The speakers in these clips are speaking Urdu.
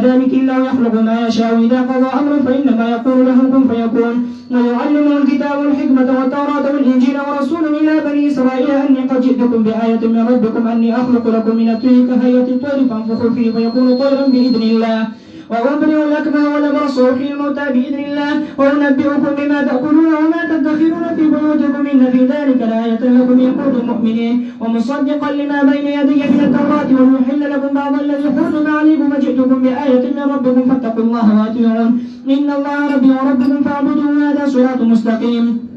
ذلك الله يخلق ما يشاء إذا قضى أمرا فإنما يقول له كن فيكون. ويعلمه الكتاب والحكمة والتوراة والإنجيل ورسول إلى بني إسرائيل أني قد جئتكم بآية من ربكم أني أخلق لكم من الطين كهيئة الطير فانفخوا فيه فيكون طيرا بإذن الله وأبرئ الأكمه والأبرص وأحيي الموتى بإذن الله وأنبئكم بما تأكلون وما تدخرون في بيوتكم إن في ذلك لآية لكم إن كنتم مؤمنين ومصدقا لما بين يدي من التوراة وليحل لكم بعض الذي حرم عليكم وجئتكم بآية من ربكم فاتقوا الله وأطيعون إن الله ربي وربكم فاعبدوه هذا صراط مستقيم.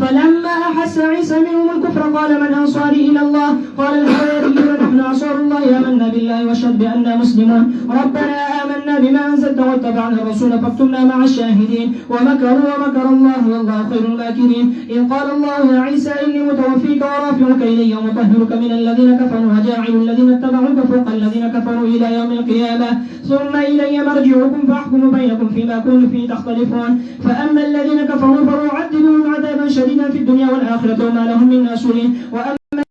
فلما أحس عيسى منهم الكفر قال من أنصاري إلى الله قال الحواريون نحن أنصار الله آمنا بالله واشهد بأننا مسلمون ربنا آمنا بما أنزلت واتبعنا الرسول فاكتبنا مع الشاهدين ومكروا ومكر الله والله خير الماكرين إذ قال الله يا عيسى إني متوفيك ورافعك إلي ومطهرك من الذين كفروا وجاعل الذين اتبعوك فوق الذين كفروا إلى يوم القيامة ثم إلي مرجعكم فأحكم بينكم فيما كنتم فيه تختلفون فأما الذين كفروا فأعذبهم عذابا شديدا في الدنيا والآخرة وما لهم من ناصرين وأما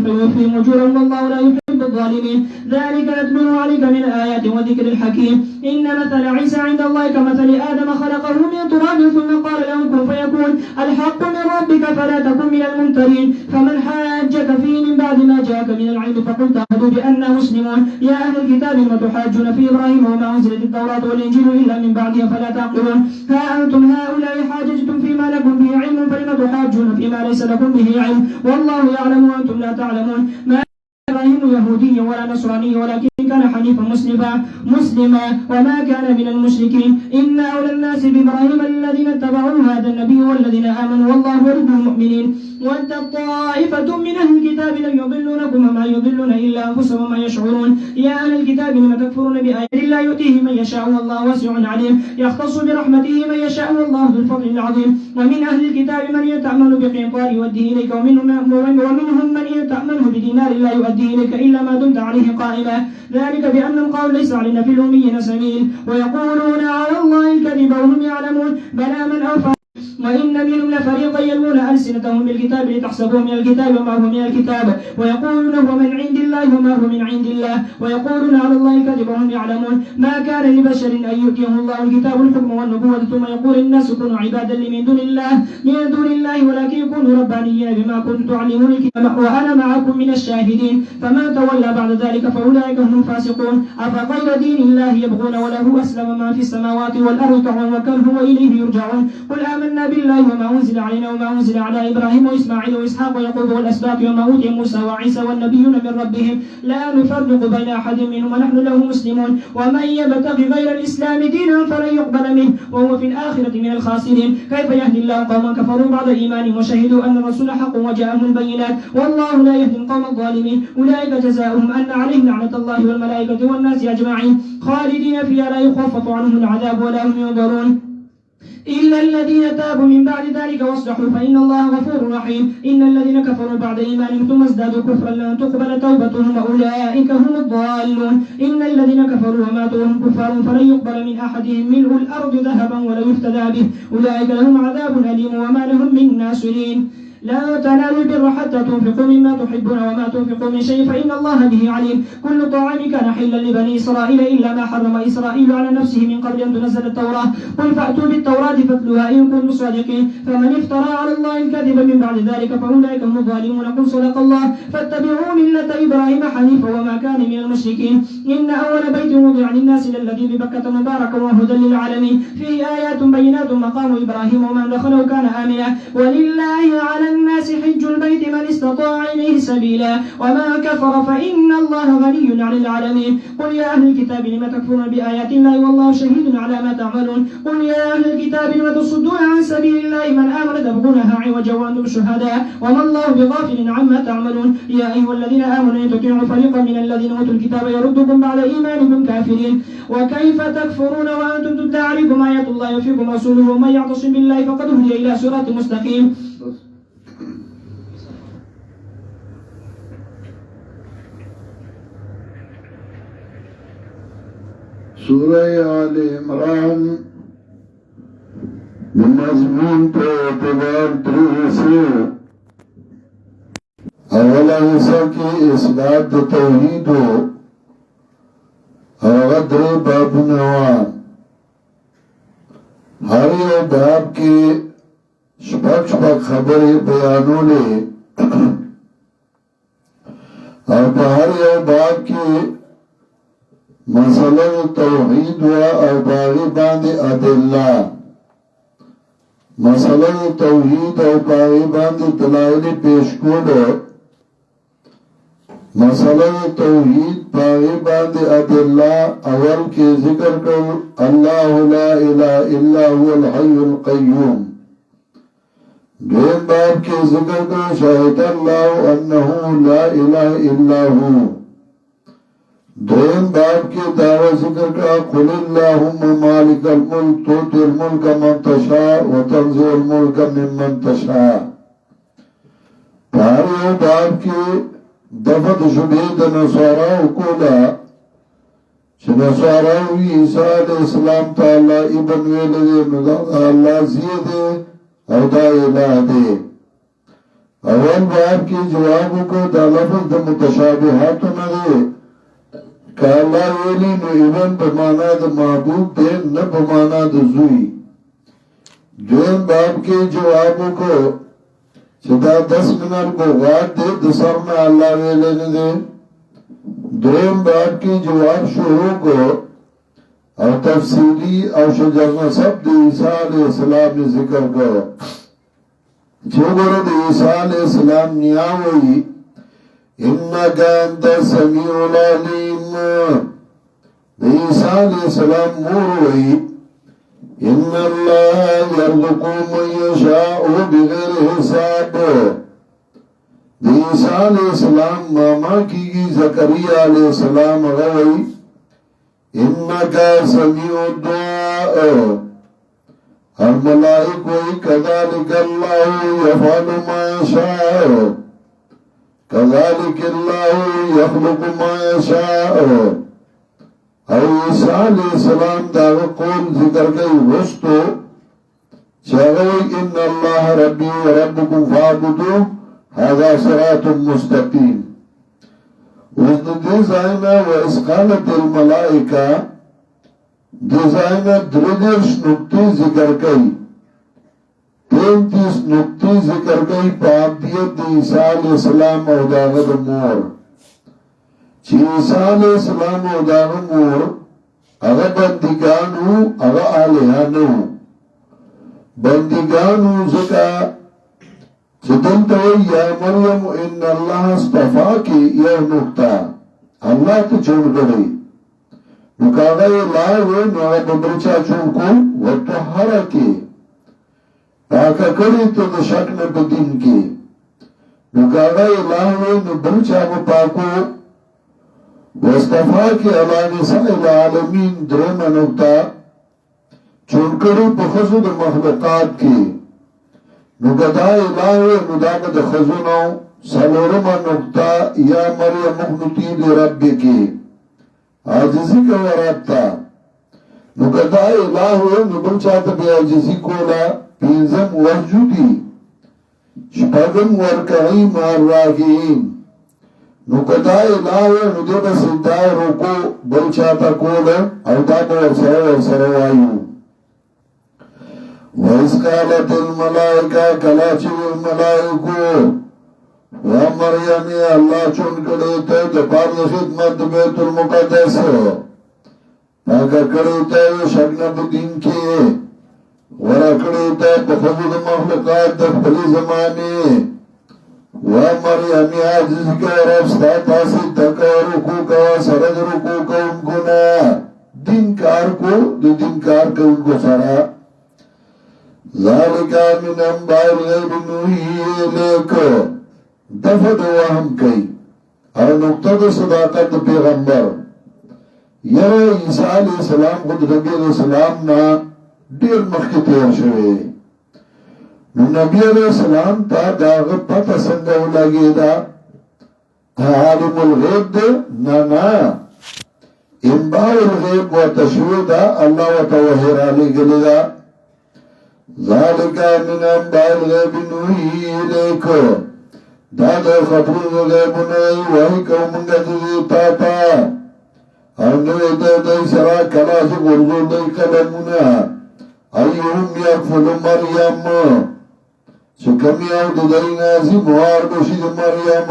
فيوفيهم أجورهم والله لا يحب الظالمين ذلك نتلوه عليك من آيات وذكر الحكيم إن مثل عيسى عند الله كمثل آدم خلقه من تراب ثم قال له كن فيكون الحق من ربك فلا تكن من الممترين فمن حاجك فيه من بعد ما جاءك من العلم فقل تعهدوا بأننا مسلمون يا أهل الكتاب لم تحاجون في إبراهيم وما أنزلت التوراة والإنجيل إلا من بعده فلا تعقلون ها أنتم هؤلاء حاججتم فيما لكم به علم فلم تحاجون فيما ليس لكم به علم والله يعلم وأنتم لا تعلمون ما إبراهيم يهودي ولا نصراني ولكن كان حنيفا مسلما وما كان من المشركين إن أولى الناس بإبراهيم الذين اتبعوا هذا النبي والذين آمنوا والله ولي المؤمنين ود طائفة من أهل الكتاب لن يضلونكم وما يضلون إلا أنفسهم وما يشعرون يا أهل الكتاب لم تكفرون بآيات الله يؤتيه من يشاء والله واسع عليم يختص برحمته من يشاء والله ذو الفضل العظيم ومن أهل الكتاب من يتأمن بقنطار يؤديه إليك ومنهم من يتأمنه بدينار لا يؤديه إليك إلا ما دمت عليه قائما ذلك بأن القول ليس علينا في الأميين سبيل ويقولون على الله الكذب وهم يعلمون بلى من أوفى وإن منهم لفريقا يلوون ألسنتهم بالكتاب لتحسبوه من الكتاب وما هو من الكتاب ويقولون هو من عند الله وما هو من عند الله ويقولون على الله الكذب وهم يعلمون ما كان لبشر أن يؤتيه الله الكتاب الحكم والنبوة ثم يقول الناس كونوا عبادا لي من دون الله ولكن كونوا ربانيين بما كنتم تعلمون الكتاب وأنا معكم من الشاهدين فما تولى بعد ذلك فأولئك هم الفاسقون أفغير دين الله يبغون وله أسلم ما في السماوات والأرض طوعا وكرها وإليه يرجعون قل آمنا بالله وما أنزل علينا وما أنزل على إبراهيم وإسماعيل وإسحاق ويعقوب والأسباط وما أوتي موسى وعيسى والنبيون من ربهم لا نفرق بين أحد منهم ونحن له مسلمون ومن يبتغي غير الإسلام دينا فلن يقبل منه وهو في الآخرة من الخاسرين كيف يهدي الله قوما كفروا بعد إيمانهم وشهدوا أن الرسول حق وجاءهم البينات والله لا يهدي القوم الظالمين أولئك جزاؤهم أن عليهم لعنة الله والملائكة والناس أجمعين خالدين فيها لا يخفف عنهم العذاب ولا هم ينظرون إلا الذين تابوا من بعد ذلك واصلحوا فإن الله غفور رحيم إن الذين كفروا بعد إيمانهم ثم ازدادوا كفرا لن تقبل توبتهم وأولئك هم الضالون إن الذين كفروا وماتوا وهم كفار فلن يقبل من أحدهم ملء الأرض ذهبا ولا يفتدى به أولئك لهم عذاب أليم وما لهم من ناصرين لا تنالوا البر حتى تنفقوا مما تحبون وما تنفقوا من شيء فإن الله به عليم كل طعام كان حلا لبني إسرائيل إلا ما حرم إسرائيل على نفسه من قبل أن تنزل التوراة قل فأتوا بالتوراة فاتلوها إن كنتم صادقين فمن افترى على الله الكذب من بعد ذلك فأولئك هم الظالمون قل صدق الله فاتبعوا ملة إبراهيم حنيفا وما كان من المشركين إن أول بيت وضع للناس للذي ببكة مباركا وهدى للعالمين فيه آيات بينات مقام إبراهيم ومن دخله كان آمنا ولله على الناس حج البيت من استطاع إليه سبيلا وما كفر فإن الله غني عن العالمين قل يا أهل الكتاب لم تكفرون بآيات الله والله شهيد على ما تعملون قل يا أهل الكتاب لم تصدون عن سبيل الله من آمن تبغونها عوجا وأنتم شهداء وما الله بغافل عما تعملون يا أيها الذين آمنوا إن تطيعوا فريقا من الذين أوتوا الكتاب يردكم بعد إيمانكم كافرين وكيف تكفرون وأنتم تتلى عليكم آيات الله وفيكم رسوله ومن يعتصم بالله فقد هدي إلى صراط مستقيم سورہ آل عمران مضمون کے اعتبار سے اولا حصہ کی اثبات توحید ہو غدر باب نوا هر یو باب کی شپک شپک خبری بیانولی اور په هر یو باب کی مسئلہ توحید و او باغی باندی ادلہ مسئلہ توحید او باغی باندی دلائل پیش کولو مسئلہ توحید باغی باندی ادلہ اول کی ذکر کرو اللہ لا الہ الا هو الحی القیوم دویم باب کی ذکر کرو شاہد اللہ انہو لا الہ الا ہو دویم باب کی دعوی ذکر کرو قل اللہم مالک الملک توتی الملک من تشاء و تنزع الملک ممن تشاء پاریو باب کی دفت شبید نصاراو کولا چه نصاراوی عیسیٰ علیہ السلام تعالی ابن ویلدے نداد اللہ زیدے او دا الہ دے اول باب کی جوابو کو دا لفظ دا متشابہاتو ندے کہ اللہ ویلی نو ابن بمانا دا معبود دے نا بمانا دا زوی دویم باب کی جوابو کو چدا 10 منٹ کو غاد دے دسر میں اللہ ویلے نے دے دویم باب کی جواب شروع کو اور تفصیلی اور شجر نصب دے عیسیٰ علیہ السلام نے ذکر کرو چھوڑ دے عیسیٰ علیہ السلام نیاوئی انکا انت سمیع العلیم دے عیسیٰ علیہ السلام موروئی ان اللہ یرزق من یشاء بغیر حساب عیسیٰ علیہ السلام ماما کی گی زکریا علیہ السلام غوی انکا سمیع الدعاء اور ملائک وی کذالک اللہ یفعل ما یشاء کذالک اللہ یخلق ما یشاء اور عیسیٰ علیہ السلام داغ قول ذکر گئی وستو چاہوئی ان اللہ ربی و ربکم فعبدو هذا صراط مستقیم وزد دیزائنا و اسقالت الملائکہ دیزائنا درجرش نکتی ذکر گئی 33 نکتی ذکر گئی پابدیت عیسیٰ علیہ السلام او داغد مور چی عیسیٰ علیہ السلام او داغ مور اغا بندگانو اغا آلیانو بندگانو زکا چدلتوی یا مریم ان اللہ اصطفا کی یا نکتا اللہ تی چھوڑ گئی نکاغی لائوے نو اغا ببرچا چھوڑکو وطحرا کی پاکا کری تو دشکن بدین کی نکاغی لائوے نو برچا پاکو واصطفا کی علی نساء العالمین درم نکتا چونکرو بخزو دا مخلوقات کی نکتا الہوے نداغ دا خزونو سلورم نکتا یا مریم مخنطی دی ربی کی عاجزی کا ورابتا نکتا الہوے نبلچاتا بی عاجزی کولا پینزم وجودی شپاگم ورکعی مار راگین نکتا الہوے ندیب سدائی روکو بلچاتا کولا او داتا ورسر وایو وَإِذْ قَالَتِ الْمَلَائِكَةُ كَلَاچِوِ الْمَلَائِكُ وَمَرْيَمِ اللہ چون کڑیتے دپار خدمت بیت المقدس پاکر کڑیتے شگن بدین کی ورہ کڑیتے بخبود مخلوقات دخبلی زمانی وَمَرْيَمِ عَجِزْ کے رفستا تاسی تکا رکو کا سرد رکو کا ان کو نا دین کار کو دو دین کار کا ان کو سرا ذالکا من انباء الغیب نوحی الیک دفت وهم کئی اور نقطہ صداقت پیغمبر یرا عیسیٰ علیہ السلام خود نبی علیہ السلام نا دیر مخی تیر شوئے نبی علیہ السلام تا داغ پتہ سنگو لگی دا عالم الغیب دے نا انباء الغیب و تشوی دا اللہ و توحیر علی گلی دا ذالکا من انباء الغیب نوحی الیک دادا خبرون غیب نئی وحی کو منگا دیتا تا انوی دی سرا کلاس غرزو دی قلمونا ایهم یکفل مریم چکمی او دی نازی موار بشید مریم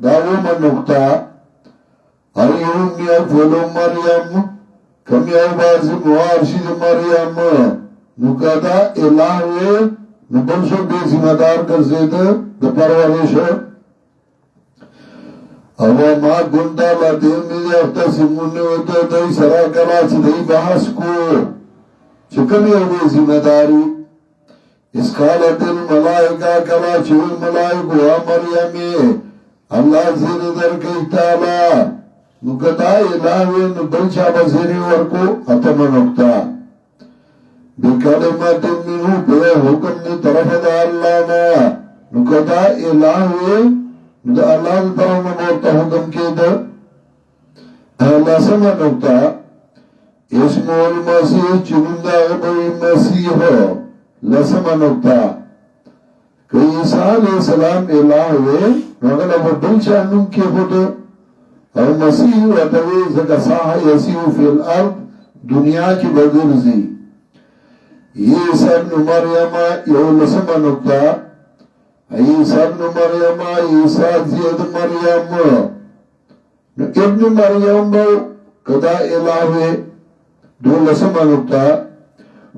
داو من نکتا ایهم یکفل مریم کمی او بازی موار شید مریم نکتا الہوی نبلشو بے زمدار کرزید دا پرورش او ما گندا لدیم میدی اختصمونی ویدو دی سرا کلا چی دی بحث کو چکمی او بے زمداری اس قالت الملائکہ کلا چوی ملائکو مريمي اللہ زیر در کئی تالا نکتا الہوی نبلشا بزیری ورکو اتم نکتا بکلمت منو بے حکم نی طرف دا اللہ نا نکتا الہوی دا اللہ طرف نبورتا حکم کی دا لسم نکتا اسم المسیح چنندہ غبوی مسیح لسم نکتا کہ عیسیٰ علیہ السلام الہوی نغلا بردل شانن کی خود اور مسیح وطوی زکا ساہ یسیح فی الارض دنیا کی بگرزی عیسیٰ ابن مریم یو لسم نکتا عیسیٰ ابن مریم عیسیٰ زید مریم ابن مریم بو کدا الہوی دو لسم نکتا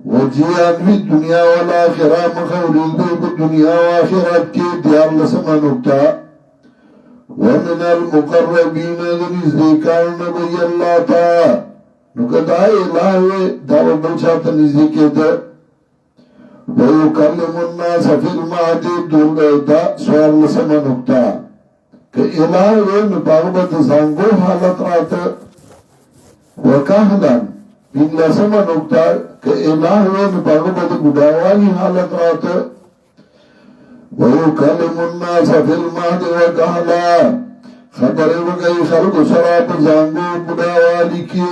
وجیان بھی دنیا والآخرہ مخولیل بی دنیا والآخرت کی دیار لسم نکتا ومن المقربین نزدیکان نبی اللہ تا نکتا الہوی دعوی بلچاتا نزدیکی دا وَيُكَلِّمُ النَّاسَ فِي الْمَعْدِ دُولَ دا سوال لسم نکتا کہ الہوی نپاغبت زنگو حالت راتا وکاہدان بین لسم نکتا کہ الہوی نپاغبت گداوالی حالت راتا وَيُكَلِّمُ النَّاسَ فِي الْمَهْدِ وَكَهْلًا خبر وگئی خلق سراب زنگو گداوالی کی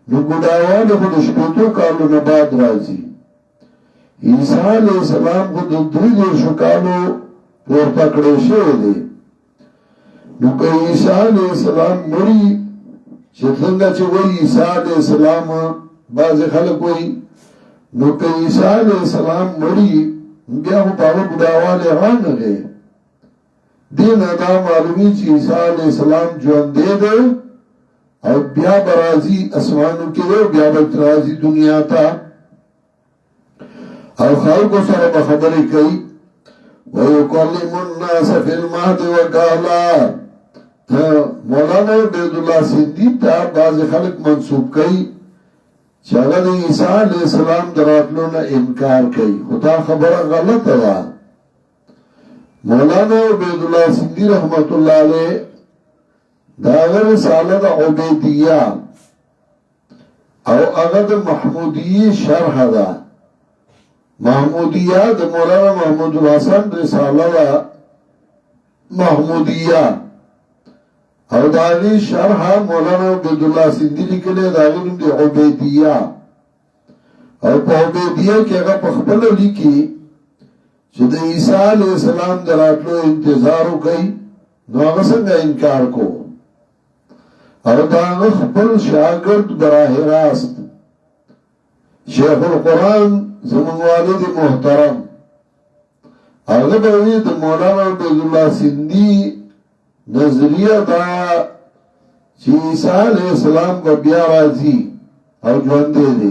نو گداوالی خود شپیتو کالو نباد رازی عیسیٰ علیہ السلام خود دریدر شکالو پور پکڑے شوئے دے نو کہ عیسیٰ علیہ السلام مری چتنگا چه وی عیسیٰ علیہ السلام باز خلق وی نو کہ عیسیٰ علیہ السلام مری بیا خو پاو بداوالی غان گئے دین ادا معلومی چی عیسیٰ علیہ السلام جوان دے دے او بیا برازی اسمانو کے دے بیا برازی دنیا تا او خلقو سر بخبری کئی وَيُقَلِّمُ النَّاسَ فِي الْمَهْدِ وَكَهْلًا مولانا عبیداللہ سندی تا بعض خلق منصوب کئی چاگل عیسیٰ علیہ السلام دراتلو نا انکار کئی خدا خبر غلط ہے مولانا عبیداللہ سندی رحمت اللہ علیہ داغر رسالت عبیدیہ او اغد محمودی شرح دا محمودیہ دا مولانا محمود الحسن رسالت محمودیہ او داغی شرح مولانا عبیداللہ سندی لکلے داغی نمدی عبیدیہ او پا عبیدیہ کی اگا پخبل لکی چه دا عیسیٰ علیہ السلام دراتلو انتظارو کئی نو آغا سنگا انکار کو او داغا خبل شاگرد براہ راست شیخ القرآن زمان والد محترم آغا باوید مولانا عبیداللہ سندی نظریہ دا چی عیسیٰ علیہ السلام کا بیا رازی او جواندے دے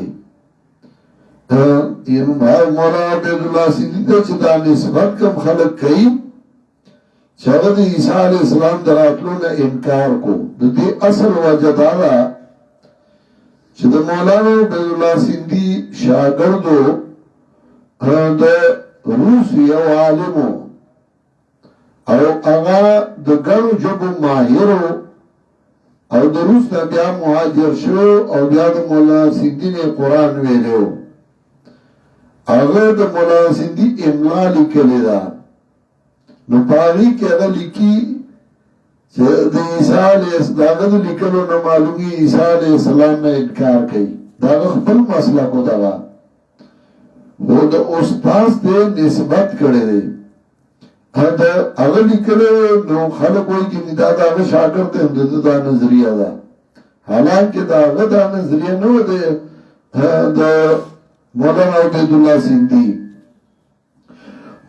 مولانا عبیداللہ سندی دا چی دا نسبت کم خلق کئی چاگد عیسیٰ علیہ السلام دراتلو نا انکار کو دی اصل وجہ دارا چی دا مولانا عبیداللہ سندی شاگردو دا روس یو عالمو او اغا دا گرو جبو ماہرو او دا روس نا بیا مہاجر شو او بیا دا مولانا سندی نے قرآن ویلیو اغا دا مولانا سندی املا لکلی دا نو پاگی که اغا لکی چه دا عیسیٰ علیہ السلام دا اغا لکلو نا معلومی عیسیٰ علیہ السلام نا انکار کئی دا اغا خپل مسئلہ کو دا وہ دا استاز دے نسبت کرے دے اگر لکلے نو خلق ہوئی کی نداد آگا شاکر تے ہم دا نظریہ دا حالانکه دا غدا نظریه نو د مولانا عبید الله سندھی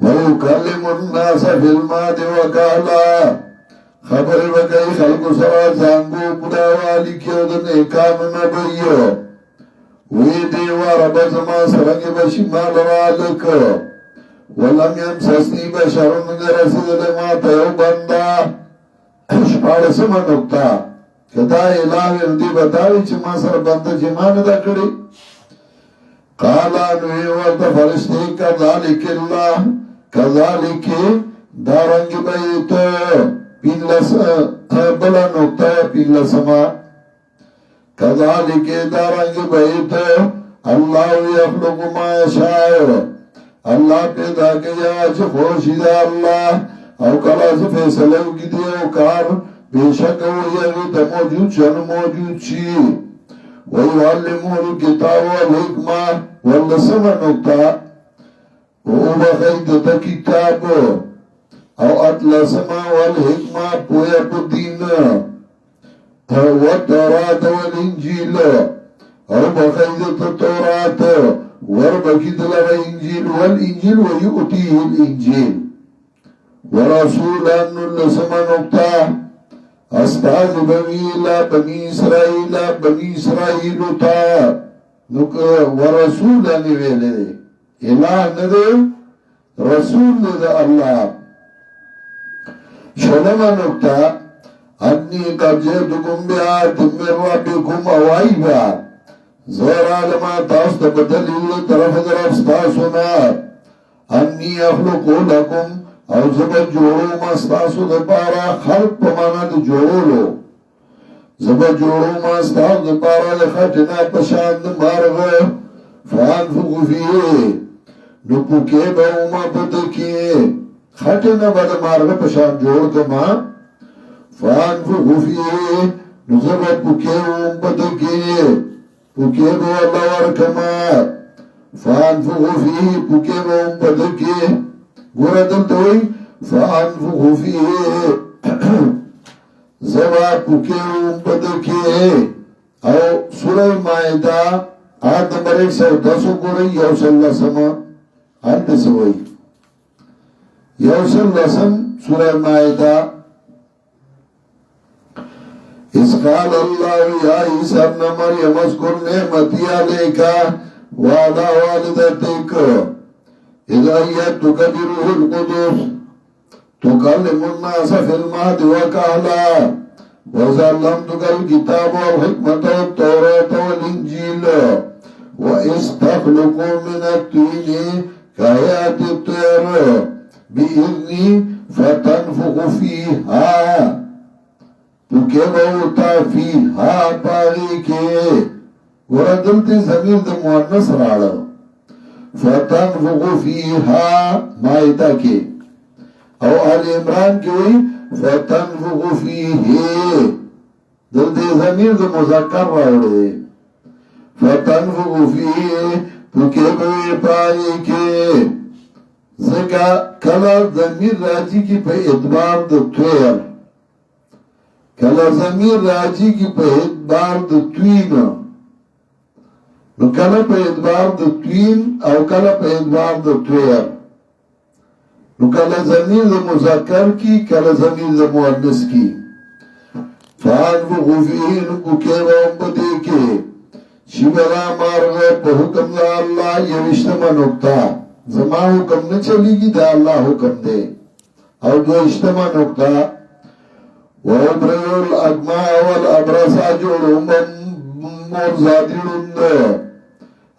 وَيُكَلِّمُ النَّاسَ فِي الْمَهْدِ وَكَهْلًا خبر وکئی خلق سوا زانگو بڑاوالی کیو د نیکانو نبیو وی دیوا رب زما سرنگ بشی مال رالک ولم یمسسنی بشرن رسید لما تیو بندا شپاڑسما نکتا کدا الہ دی بتاوی چی ما سر بندا چی ما ندا کری قالا نوی ورد فرشتی کذالک اللہ کذالک دارنگ بیت پینلس بلا نکتا پینلسما کذالک دارنگ بیت اللہ یخلق ما یشاء اللہ پیدا کیا چھ خوشی دا اللہ او کلا سے فیصلے کی دی او کار بے شک ہوئی تا موجود چن موجود چی وَيُعَلِّمُهُ الْكِتَابَ وَالْحِكْمَةَ وَاللَّسَمَ نُقْتَى وَبَخَيْدَتَ كِتَابُ او اطلسم والحکمة پویا پو دین والتورات والانجیل او بخیدت تورات وربکید لغا انجیل والانجیل ویؤتیه الانجیل ورسولا نلسم نقطة استاذ بنیلا بنی اسرائیل تا ورسولا نویلے الہ ندے رسول ندے اللہ شلما نکتا انی قد جئتکم بیات من ربکم اوائبا زور عالما تاست بدلیل طرف ستاسونا انی اخلقو لکم او زبا جوڑو مستاسو دپارا خلق پمانا دا جوڑو زبا جوڑو مستاسو دپارا لخطنا پشاند مارغ فانفقو فیه نپوکے با اوما پتکیے خطنا با دا مارغ پشاند جوڑ کما فانفقو فیه نزبا پوکے اوم پتکیے پوکے با اللہ ورکما فانفقو فیه پوکے با اوم پتکیے گورا دلتوئی فانفقو فیه زبا پوکے اوم پتکیے او سورہ مائدہ آیت نمبر 110 گوری یوسل لسم آیت سوئی یوسل لسم سورہ مائدہ اس قال اللہ یا عیسیٰ ابن مریم اذکر نعمتی علیکا وعلا والدتک اذا ایتک بروح القدس تکلم الناس فی المہد وکہلا وَزَلَّمْتُكَ الْكِتَابَ وَالْحِكْمَةَ وَالتَّوْرَاةَ وَالْإِنْجِيلَ وَإِسْتَخْلُقُ مِنَ الطِّينِ كَهَيْئَةِ الطَّيْرِ بِإِذْنِي فَتَنْفُخُ فِيهَا تُكَبَوْتَ فِيهَا پاگی وردلتی ضمیر دا مؤنث راڑا فَتَنْفُخُ فِيهَا مائدہ کے او آل عمران کی ہوئی فَتَنْفُخُ فِيهِ دلتے ضمیر دا مذکر راڑے فَتَنْفُخُ فِيهِ تُكَبَوْتَ پاگی کے زکا کلا ضمیر راجی کی پہ ادبار دا تویر کلا ضمیر راجی کی پہ ادبار دا توین نو کلا پہ ادبار دا توین او کلا پہ ادبار دا تویر نو کلا ضمیر دا مذکر کی کلا ضمیر دا مؤنث کی فَانْفُخُ فِيهِ نُبُكَيْ وَأُمْبَدِكِ شِبَرَا مارغ پہ حکم دا اللہ یوشتما نکتا زما حکم نہ چلی گی دا اللہ حکم دے او دو اشتما نکتا وَأَبْرَيُ الْأَقْمَاءَ وَالْأَبْرَسَ جُوڑو مرزادی لند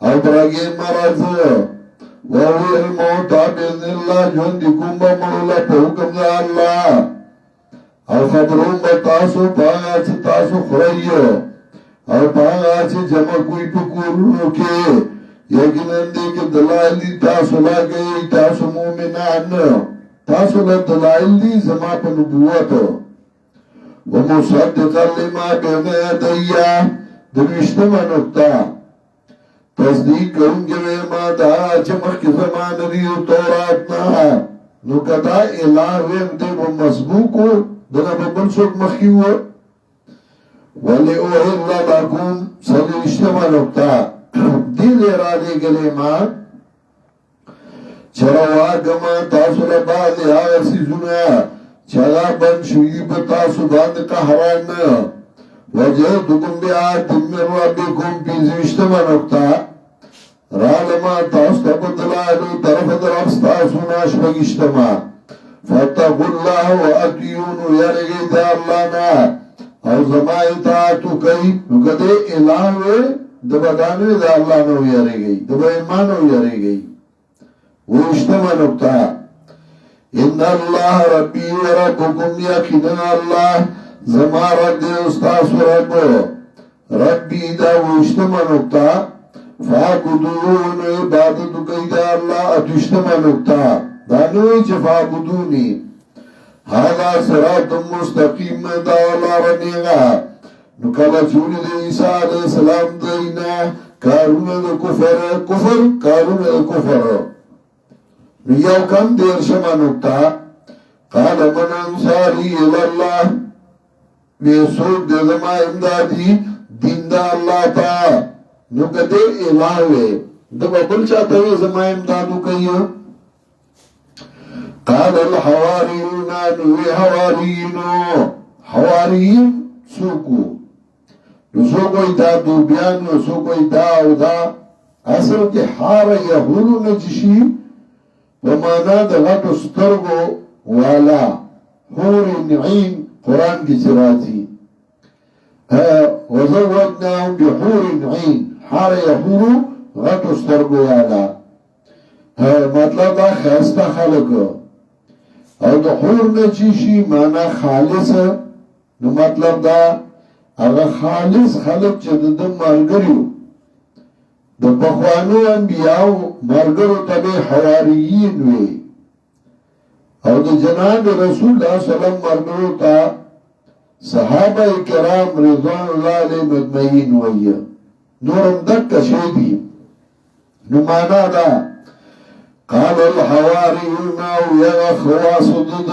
او برگی مرز وَوِي الْمَوْتَى بِإِذْنِ اللَّهِ جُنْدِكُمْ بَمُرُلَ پہ حکم دا اللہ او خبرون بتاسو پاگا چی تاسو خرائیو او پاگا چی جمع کوئی پکورنو کے یقیناً دے کہ دلائل دی تاسو لا گئی تاسو مومنان تاسو لا دلائل دی زما پا نبوت ومصدقا لما بین یدیا دوشتما نکتا تصدیق کرنگے ما دا چمخ کی زمان ریو توراتنا نو کتا الہ ویم دے و مضبوکو دنا ببن سوک مخیو ولأحل لكم سلوشتما نقطة دل ارادے گلے ما چرواگما تاسو لباد آغا سیزونا چلا بن شوی بتاسو باند قهران وجهدکم بیات من ربکم پیزوشتما نقطة رالما تاسو تبدلالو طرف درفس تاسو ناشبگشتما فاتقوا الله وأطيعون يرغي دا الله نا او زما اطاعتو کئی نو کده الہوے دبدانوی دا اللہ نو یرغی دب ایمانو یرغی وشتما نکتا ان اللہ ربی و ربکم یقینن اللہ زما رب دے استاس و ربی دا وشتما نکتا فاقدون عبادتو کئی دا اللہ اتشتما نکتا دانوی چه فاقدونی هذا صراط مستقیم دا اللہ رنیغا نکالا چولی دا عیسیٰ علیہ السلام دینا کارون دا کفر کارون دا کفر یو کم دیر شما نکتا قال من انصاری الاللہ ویسوک دے زما امدادی دین دا اللہ تا نکا دے الہوے دبا بل چاہتا ہے زما امدادو کئیو قال الحواريون نوي حواريين حواريين سوكو سوكو ادا دوبيان سوكو ادا او دا اصل کے حار یهورو نجشی ومانا دا غطو سترگو والا حور نعين قرآن کی چرازی وزودناهم بحور نعين حار یهورو غطو سترگو والا مطلب دا خیستا خلقو او د حور نه چی معنا خالص نو مطلب دا هغه خالص خلق چې د ملګریو د بخوانو انبیاو ملګرو ته حواریین وي او د جناب رسول الله صلی الله علیه وسلم ملګرو ته صحابه کرام رضوان الله علیهم اجمعین وي نورم دک شهدی نو معنا دا قال الحواريون يا خواص ضد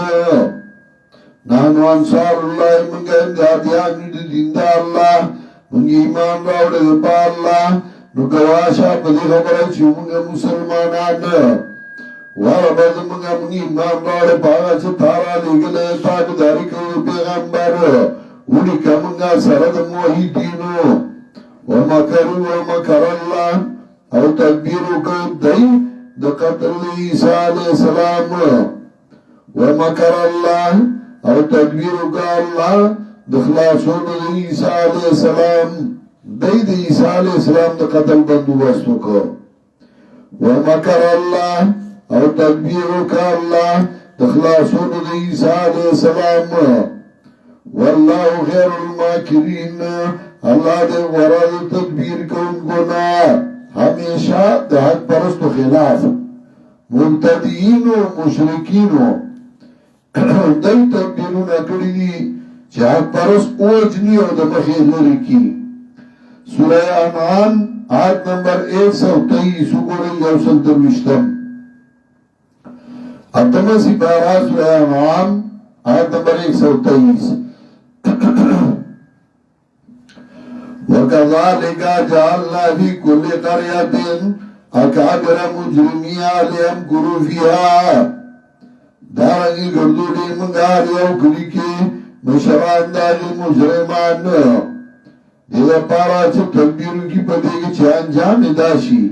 نحن انصار الله من امدادیان دین دا الله من ایمان راوړل په الله نو گواشا په دې خبره چې موږ مسلمانان وربد موږ ایمان راوړل په چې تارا لګل تاګداري کوي پیغمبر ولي کومه سره د موحدینو ومکر الله او تدبیر کوي د قتل عیسی علیہ السلام ومکر الله او تدبیر کا الله د خلاصون عیسی علیہ السلام د عیسی علیہ السلام د قتل بندوبست کو ومکر الله او تدبیر کا الله د خلاصون عیسی علیہ السلام والله خیر الماکرین الله دې ورته تدبیر کوونکو نه ہمیشہ د حق پرستو خلاف مبتدئین و مشرکین دل تبدیلون اکڑی دی چه حق پرست اوجنی او د مخی لری کی سورہ انعام آیت نمبر 123 گوڑی یوسل دروشتم اتما سپارہ سورہ انعام آیت نمبر 123 وَكَذَلِكَ جَعَلْنَا فِي كُلِّ قَرْيَةٍ أَكَابِرَ مُجْرِمِينَ لِيَمْكُرُوا فِيهَا دارنگی گردو دی منگار یو کلی کی مشران داری مجرمان دیده پارا چه تدبیرو کی پدے کی چه انجام داشی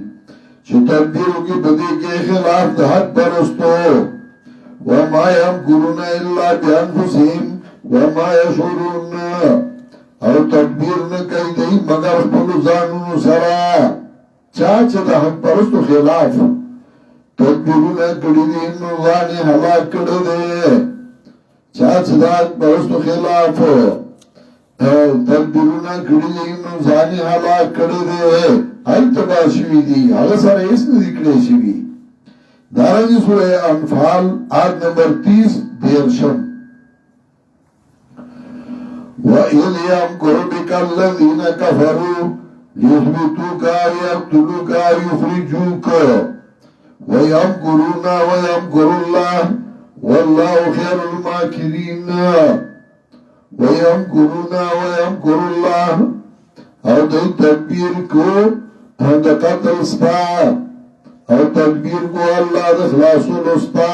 چه تدبیرو کی پدے کی خلاف دہت پرستو وَمَا يَمْكُرُونَ إِلَّا بِأَنفُسِهِمْ وَمَا يَشْعُرُونَ او تدبیر نه کوي دی مگر خپل ځانونو سره چا چې د حق پرستو خلاف تدبیرونه کړی دي نو ځان هلاک کړی دی چا چې د حق پرستو خلاف تدبیرونه کړی دي نو ځان هلاک کړی دی هل تبا شوی دی هغه سره هیڅ نه کړی شوی دارنګه سورہ انفال آیت نمبر 30 دیرشم وَإِذْ يَمْكُرُ بِكَ الَّذِينَ كَفَرُوا لِيُثْبِتُوكَ أَوْ يَقْتُلُوكَ أَوْ يُخْرِجُوكَ وَيَمْكُرُونَ وَيَمْكُرُ اللَّهُ وَاللَّهُ خَيْرُ الْمَاكِرِينَ ويمكرون ويمكر الله او دی تدبیر کو د قتل ستا او تدبیر کو اللہ د خلاصون ستا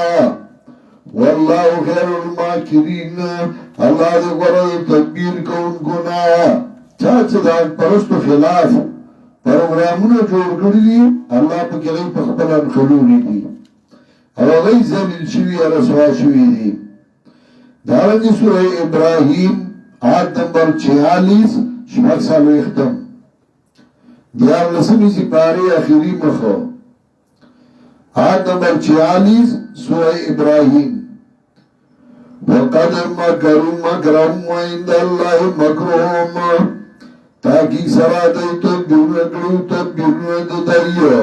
والله خیر الماکرین اللہ دی غره تدبیر کون گنا چاچ دا پرستو خلاف پروگرامونه جوړ کړی دي الله په کې په خپل خلونی دي او غي ذلیل شوی رسوا شوی دي دارنګه سورہ ابراهیم آیت نمبر 46 شپږ سالو ختم دیار لسمی سپاری اخیری مخو آیت نمبر 46 سورہ ابراهیم وقد مکروا مکرهم وعند الله مکرهم تاکی سرا دی تدبیرون دریو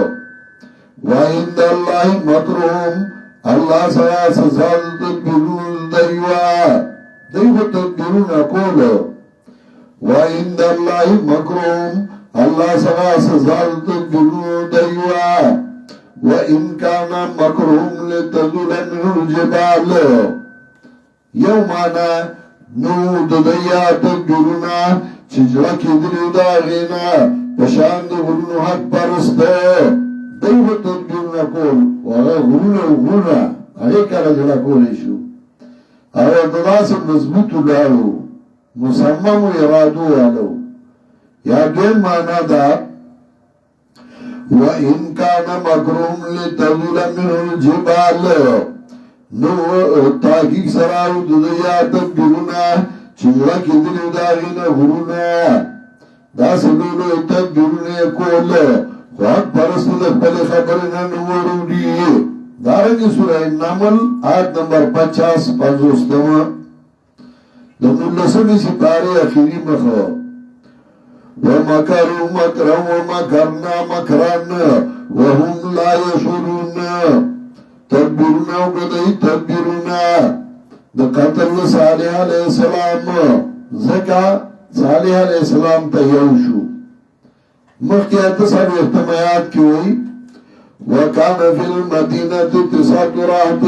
وعند الله مکرهم اللہ سرا سزال تدبیرون دریو دیو تدبیرون اکولو وعند الله مکرهم اللہ سرا سزال تدبیرون دریو وَإِن كَانَ مَكْرُهُمْ لِتَزُولَ مِنْهُ الْجِبَالُ یومانا نو ددیا تدبیرونا چجلا کی دلیو دا غینا پشاند غلونو حق پرست دیو تدبیرونا کول وغا غلونا اگه کارا جلا کولیشو او دداس مضبوطو لالو مصمم و ارادو والو یا دین مانا دا وَإِن كَانَ مَكْرُهُمْ لِتَزُولَ مِنْهُ الْجِبَالُ نو تاکیق سراو دنیا تدبیرونا چنگلا کی دلیو داغینا غرونا دا سلولو تدبیرونا کول خواهد پرست دخپل خبرنا نورو دی دارنگی سورہ نمل آیت نمبر 50 پنزوستما دناللسمی سپاری اخیری مخو وَمَكَرُوا مَكْرًا وَمَكَرْنَا مَكْرًا وَهُمْ لَا يَشْعُرُونَ تدبیرونا او کدئی تدبیرونا دا قتل صالح علیہ السلام زکا صالح علیہ السلام تیوشو مخیات سب احتمایات کی ہوئی وَكَانَ فِي الْمَدِينَةِ تِسَعْتُ رَهْطٍ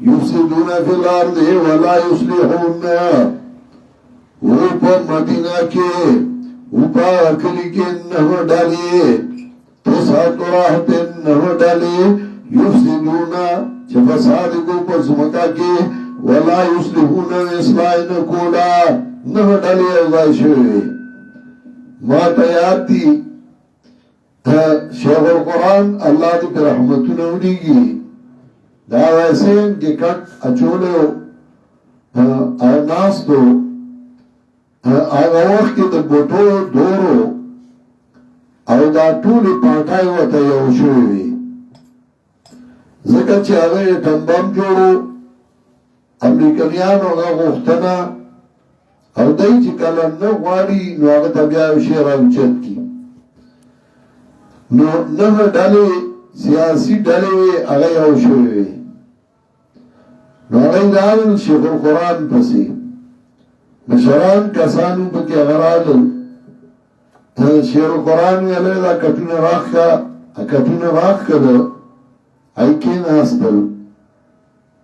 يُفْسِدُونَ فِي الْأَرْضِ وَلَا يُصْلِحُونَ اوپا مدینہ کے اوپا اکلی کے نہو ڈالی تِسَعْتُ رَهْطٍ نہو ڈالی یفسدونا چه فساد کو پر زمکا کی ولا یصلحون اصلاحین کولا نو ڈالی اوزائی شوئے ما تیاد دی شیخ القرآن اللہ دی پر رحمتو نوڑی گی دا ویسے انکی کٹ اچولے او ناس تو آگا وقت کی دا بوٹو دورو او دا طولی پانکائی و تیو شوئے زکر چه آغای تنبام جوڑو امریکنیانو آغا غختنا او دای چه کلن نغواری نو آغا تبیاو شیر اوچت کی نو نغ ڈالی سیاسی ڈالی وی آغای او شوی نو آغای دارل شیخ القرآن پسی مشران کسانو پکی اغرال شیخ القرآن وی علی دا کتون راخ کا دا ایکین آستل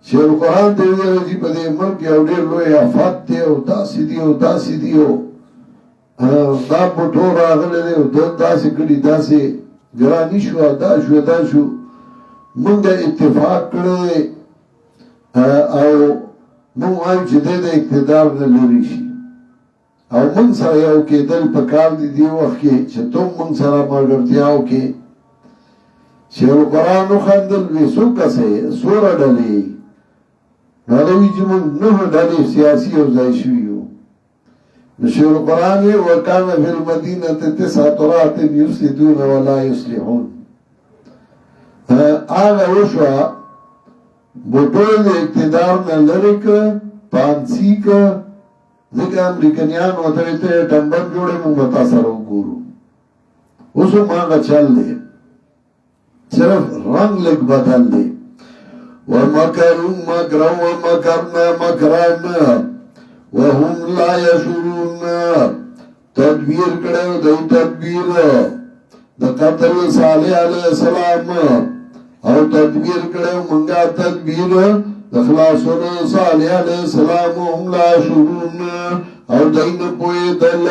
شیخ القرآن دیوی رجی پا دی ملک یو دیر لوی آفات دیو داسی دیو دا بطور آغلی دیو داسی کلی داسی گرانی شو دا شو منگا اتفاق کرده او منگ آئی چه دیده اقتدار نلوریشی او منگ سر یاو که دل پکار دیو وقت که چه تم منگ سر مردیاو که شیخ القرآن نو خندل وی سو کسے سورا ڈالی نالوی جمون نو ڈالی سیاسی اوزائی شویو شیخ القرآن وی وکان فی المدینة تسعة رهط یفسدون ولا یصلحون آغا وشوا بطول اقتدار نلرک پانسی کا ذکر امریکنیان وطویتے ٹنبن جوڑے مون بتاثر ہو گورو اسو مانگا چل دے صرف رنگ لگ بدل دی وَمَكَرُوا مَكْرًا وَمَكَرْنَا مَكْرًا وَهُمْ لَا يَشْعُرُونَ تدبیر کڑے دی تدبیر دا قتل صالح علیہ السلام او تدبیر کڑے منگا تدبیر دخلاصونو صالح علیہ السلام هم لا شرون او دین پوئی دل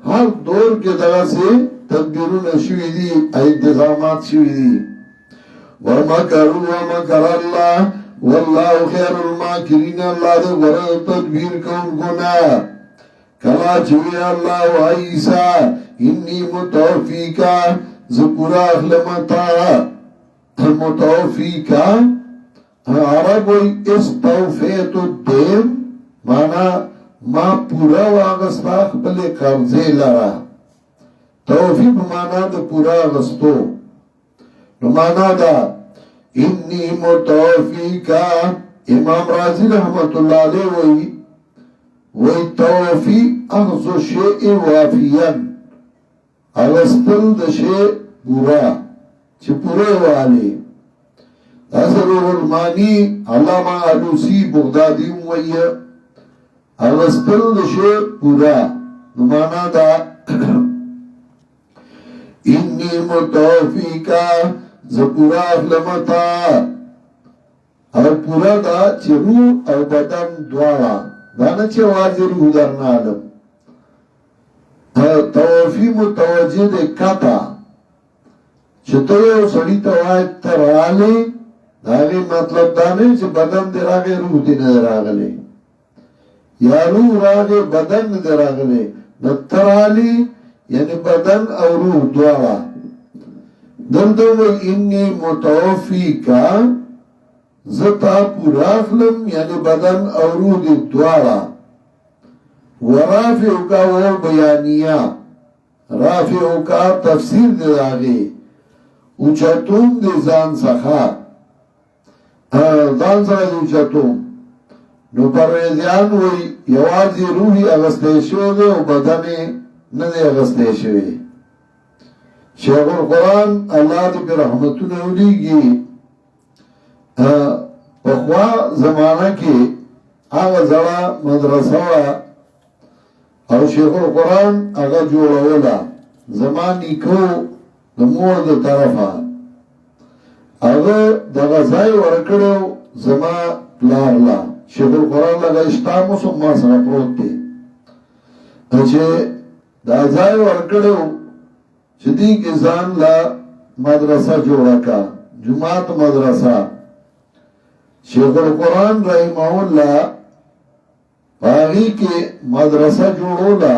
ہر دور کے دغا سے تدبیرون شوی دی انتظامات شوی دی ومکروا ومکر اللہ واللہ خیر الماکرین اللہ دے ورد تدبیر کون گنا کلا چوی اللہ و عیسیٰ انی متوفیکا زپورا اخلمتا متوفیکا عرب وی استوفیت الدین مانا ما پورا واغستا بلے قرضے لرا توفیق مانا دا پورا غستو مانا دا انی متوفیکا امام رازی رحمت اللہ علیہ وی توفی اغزو شیئی وافین اغسطل دا شیئی پورا چی پورے والی اثرور المانی علامہ علوسی بغدادی موئی اغسطل دا شیئی پورا نمانا دا انی متوفیکا زپورا اخلمتا او پورا دا چی روح او بدن دوارا دانا چی واضح روح در نالم توفی متوجه دے کتا چی تو یو سڑی توائی ترالی داغی مطلب دانے چی بدن دے راگے روح دی ندر آگلے یا روح راگے بدن دے راگلے نترالی یعنی بدن او روح دوارا دلدو انی متوفی کا زتا پورا اخلم یعنی بدن او روح دی دوارا ورافعو کا وہ بیانیہ رافعو کا تفسیر دی داغی اوچتون دی زان سخا زان سخا دی اوچتون نو پرویزیان وی یوازی روحی اغسطیشو دی و بدنی ندی اغسطیشوی شیخ القرآن اللہ دی پر رحمتون اولی گی پخوا زمانہ کی آغا زڑا مدرسہ او شیخ القرآن آغا جوڑولا زمانی کو دمور دا طرفا آغا دا غزائی ورکڑو زمان لارلا شیخ القرآن لگا اشتامو سو ما سر پروت دی اچھے دا غزائی ورکڑو چدی کے زان لا مدرسہ جوڑا کا جماعت مدرسہ شیخ القرآن رحمہ اللہ باغی کے مدرسہ جوڑولا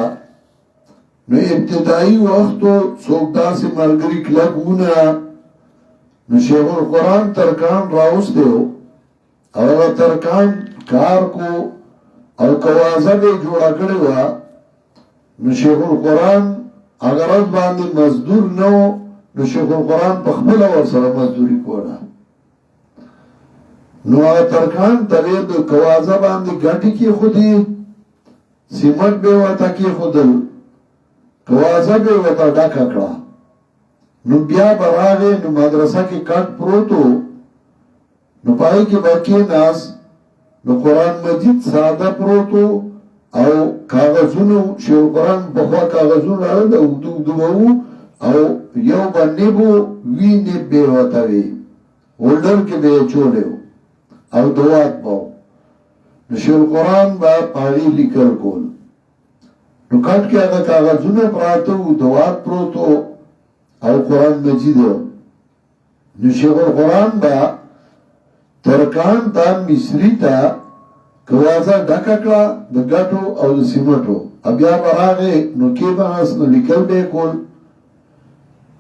نو ابتدائی وقتو سوکتا سے مرگری کلکونا نو شیخ القرآن ترکان راوس دیو اور ترکان کار کو اور کوازہ بے جوڑا کرے ہوا نو شیخ القرآن اگر از باندی مزدور نو شیخ القرآن پخبلا ورسر مزدوری کولا نو آغا ترکان تغیر دو کوازہ باندی گھٹی کی خودی سیمٹ بے وطا کی خودل کوازہ بے وطا ڈاکا کڑا نو بیا براغے نو مدرسہ کی کٹ پروتو نو پائی کی باکی ناس نو قرآن مجید سادہ پروتو او کاغذونو شیخ قرآن بخوا کاغذونو رہا دا اگدو اگدو او یو بنیبو وی نیب بے وطاوی ہولڈر کے بے چولے ہو او دوات باو نو شیخ قرآن با پاگی لکل کول نو کٹ کے اگا کاغذونو پراتو دوات پروتو او قرآن مجید ہو نو شیخ قرآن با ترکان تا مصری تا کوازا ڈککلا دا گٹو او دا سیمٹو ابیا براغے نو کی بانس نو لکل بے کول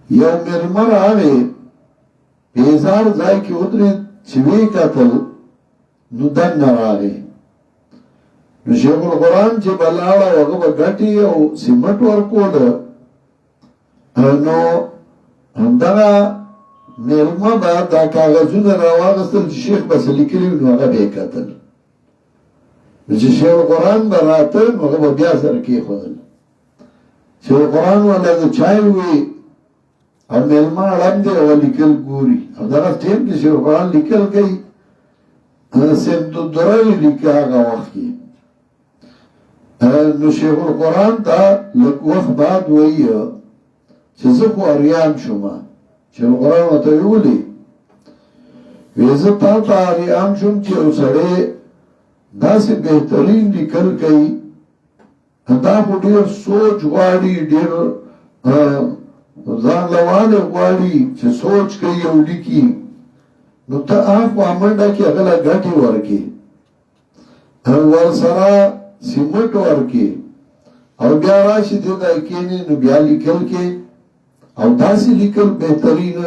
یو مرمر آگے پیزار زائی کی اتنے چوی کتل نو دن نراغے نو شیخ القرآن چی بلالا وگا گٹی او سیمٹ ورکول نو دغا مرمر با دا کاغذون رواغستل چی شیخ بس لکلی نو اگا بے کتل نو شیخ قرآن براتر مغا بیا سر کی خودل شیخ قرآن والا دا چای ہوئی او ملما علم دے او لکل گوری او در ٹیم کی شیخ قرآن لکل گئی سمتو درائی لکا آگا وقت کی نو شیخ القرآن تا وقت بعد ہوئی چیزکو اریان شما شیخ القرآن وطایولی ویزتا تاریان شم چې اوسړې داسې بهترین لیکل کوي دا خو ډېر سوچ غواړي ډېر ځان لواله غواړي چې سوچ کوي او لیکي نو ته هغه منډه کې هغه ګټي ورکي ورسره سیمټ ورکي او بیا راشي دې دا کېنی نو بیا لیکل کې او داسې لیکل بهترین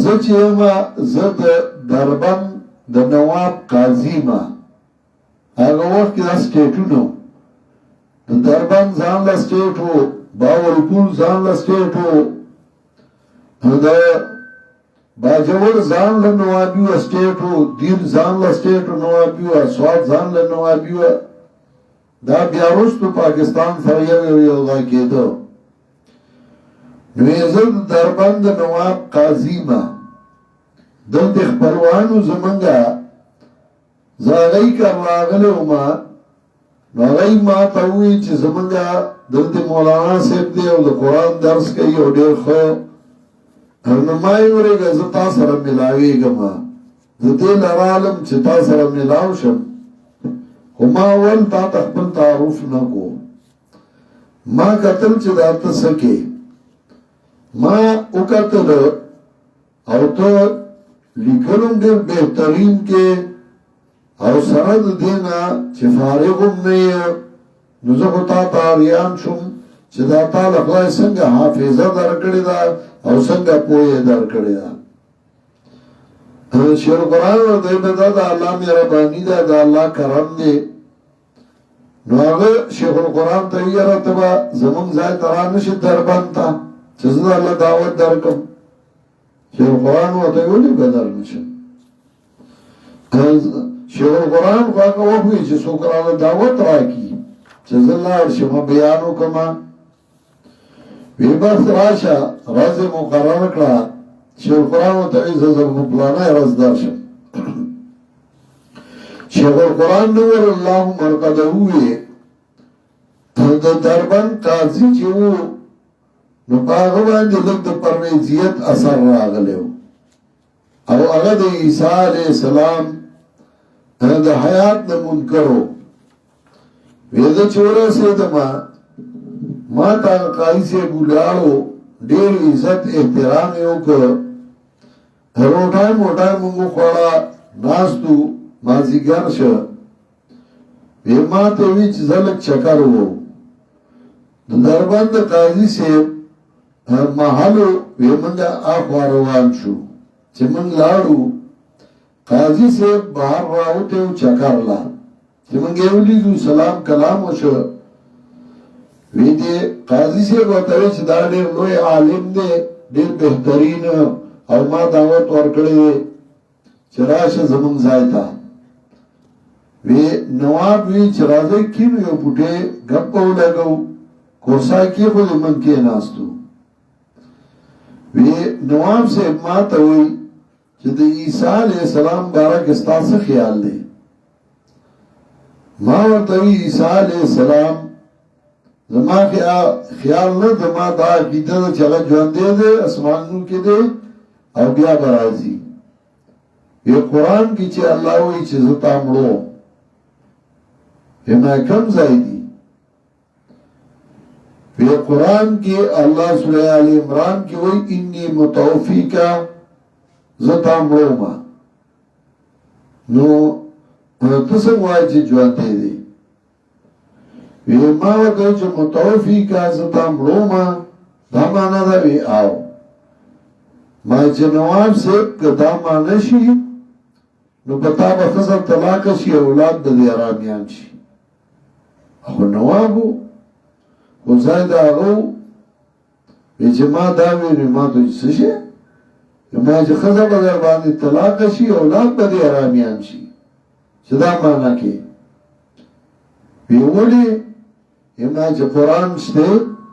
زه چې ما زه د دربند د نواب قاضي ما هغه وخت کې دا سټیټونو د دربند ځان له سټیټو باولپور ځان له سټیټو د باجوړ ځان له نوابي سټیټو دیر ځان له سټیټو نوابي او سواد ځان له نوابي دا بیا وروسته پاکستان سره یو ځای کېدو نو زه د دربند نواب قاضي ما دلته خپلوانو زمونږه زاغی کار راغلی وما نو هغوی ما ته ووایي چې زمونږه دلته مولانا صاحب دی او د قرآن درس کوي او ډېر ښه نو ما یې ورېږه زه تا سره ملاوېږم زه دې لرالم چې تا سره ملاو شم خو ما اول تا ته خپل تعارف نه کو ما کتل چې دا ته څه کې ما وکتل او ته لیکلم ډېر بهترین کې او سره د دې نه چې فارغ هم نه یې نو زه خو تا ته اریان شوم چې دا تا له خدای څنګه حافظه درکړې ده او څنګه پوهه درکړې ده شیخ القرآن ورته دا د الله مهرباني ده د الله کرم دی نو هغه شیخ القرآن ته یې راته به زمونږ ځای ته رانشي دربند ته چې زه د الله دعوت درکړم شیخ القرآن ورته ولې به درنشم شیخ القرآن خو هغه وښوي چې څوک راله دعوت راکړي چې زه لاړ شم بیان وکړم وی بس راشه ورځ یې مقرره کړه شیخ القرآن ورته وایي زه په فلانه ورځ درشم شیخ القرآن نور الله مرقده ووی د دربند قاضي چې وو نو په هغه باندې لږ د پرویزیت اثر راغلی و او هغه د عیسی علیه السلام د حیات نه منکرو وی زه چې ورسېدم ما ته قاضي صاحب ولاړو ډېر عزت احترام یې وکړ روټۍ موټۍ مونږ وخوړه ناستو مازدیګر شه وی ما ته وی چې زه لږ چکر ووم د دربند قاضي صاحب محلو وی مونږ اخوا روان شو چې مونږ لاړو قاضي صاحب بهر راوته او چکر لا چې مونږ یې ولیدو سلام کلام وشو وی دې قاضي صاحب ورته وی چې دا ډېر لوی عالم دی ډېر بهترین او ما دعوت ورکړی چې راشه زمونږ ځای ته وی نواب وی چې راځئ کینو یو بوټی ګپ ولګو کورسای کې خو دې من کې ناستو وی نواب صاحب ما ته وی چې د عیسی علیه السلام باره کې ستاسو خیال دی ما ورته وی عیسی علیه السلام زما خیال نه زما دا عقیده ده چې هغه ژوندی دی اسمانونو کې دی او بیا به راځي وی قرآن کې چې الله وایي چې زه تا مړو ما کم ځای دی وی قرآن کې الله سورہ آل عمران کې وایي انی متوفیکا زه تا مړو ما نو ته څنګه وایي چې ژوندی دی وی ما ورته چې متوفیکا زه تا مړو ما دا معنا ده وی آو ما چې نواب صاحب که دا معنا شي نو پتا به ښځه طلاق شي اولاد به دې ارامیان شي خو نوابو خو ځای د هغه وی چې ما دا ویلي ما ته څه شي ما چې ښځه به در باندې طلاق شي اولاد به دې ارامیان شي چې دا معنا کې وی ولې ما چې قرآن شته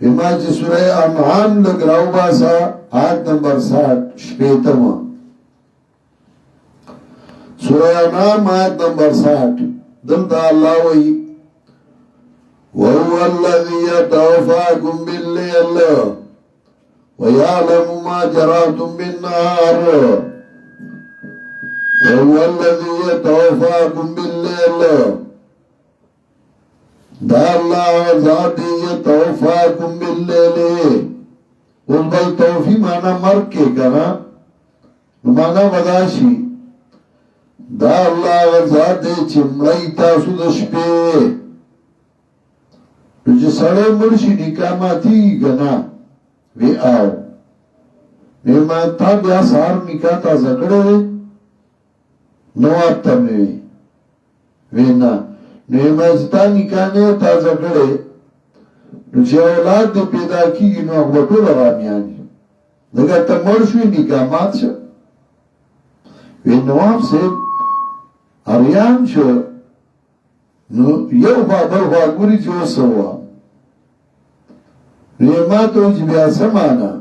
ما چې سورہ انعام لګراو باسا آیت نمبر 60 شپیتم سورہ انعام آیت نمبر 60 دلتا اللہ وی وَهُوَ الَّذِي يَتَوَفَاكُمْ بِاللَّيْلِ ويعلم ما جراتم بالنهار وهو الذي يتوفاكم بالليل دا اللہ ذات یتوفاکم باللیل والبل توفی مانا مرگ کے کنا مانا بداشی دا اللہ ذات چمڑی تاسو دشپے جو سڑے مرشی نکاماتی کنا وی آو نیمان تا بیا سار نکا تا زکڑے نوات تا میوی وی نا نیمان ستا نکا نیو تا زکڑے نو چه اولاد دی پیدا کی گی نو اغبطو لغامیانی دکا تا مرشوی نکا مات شا وی نواب سے اریان شو نو یو بابر خواگوری جو سوا ویما تو چه بیا سمانا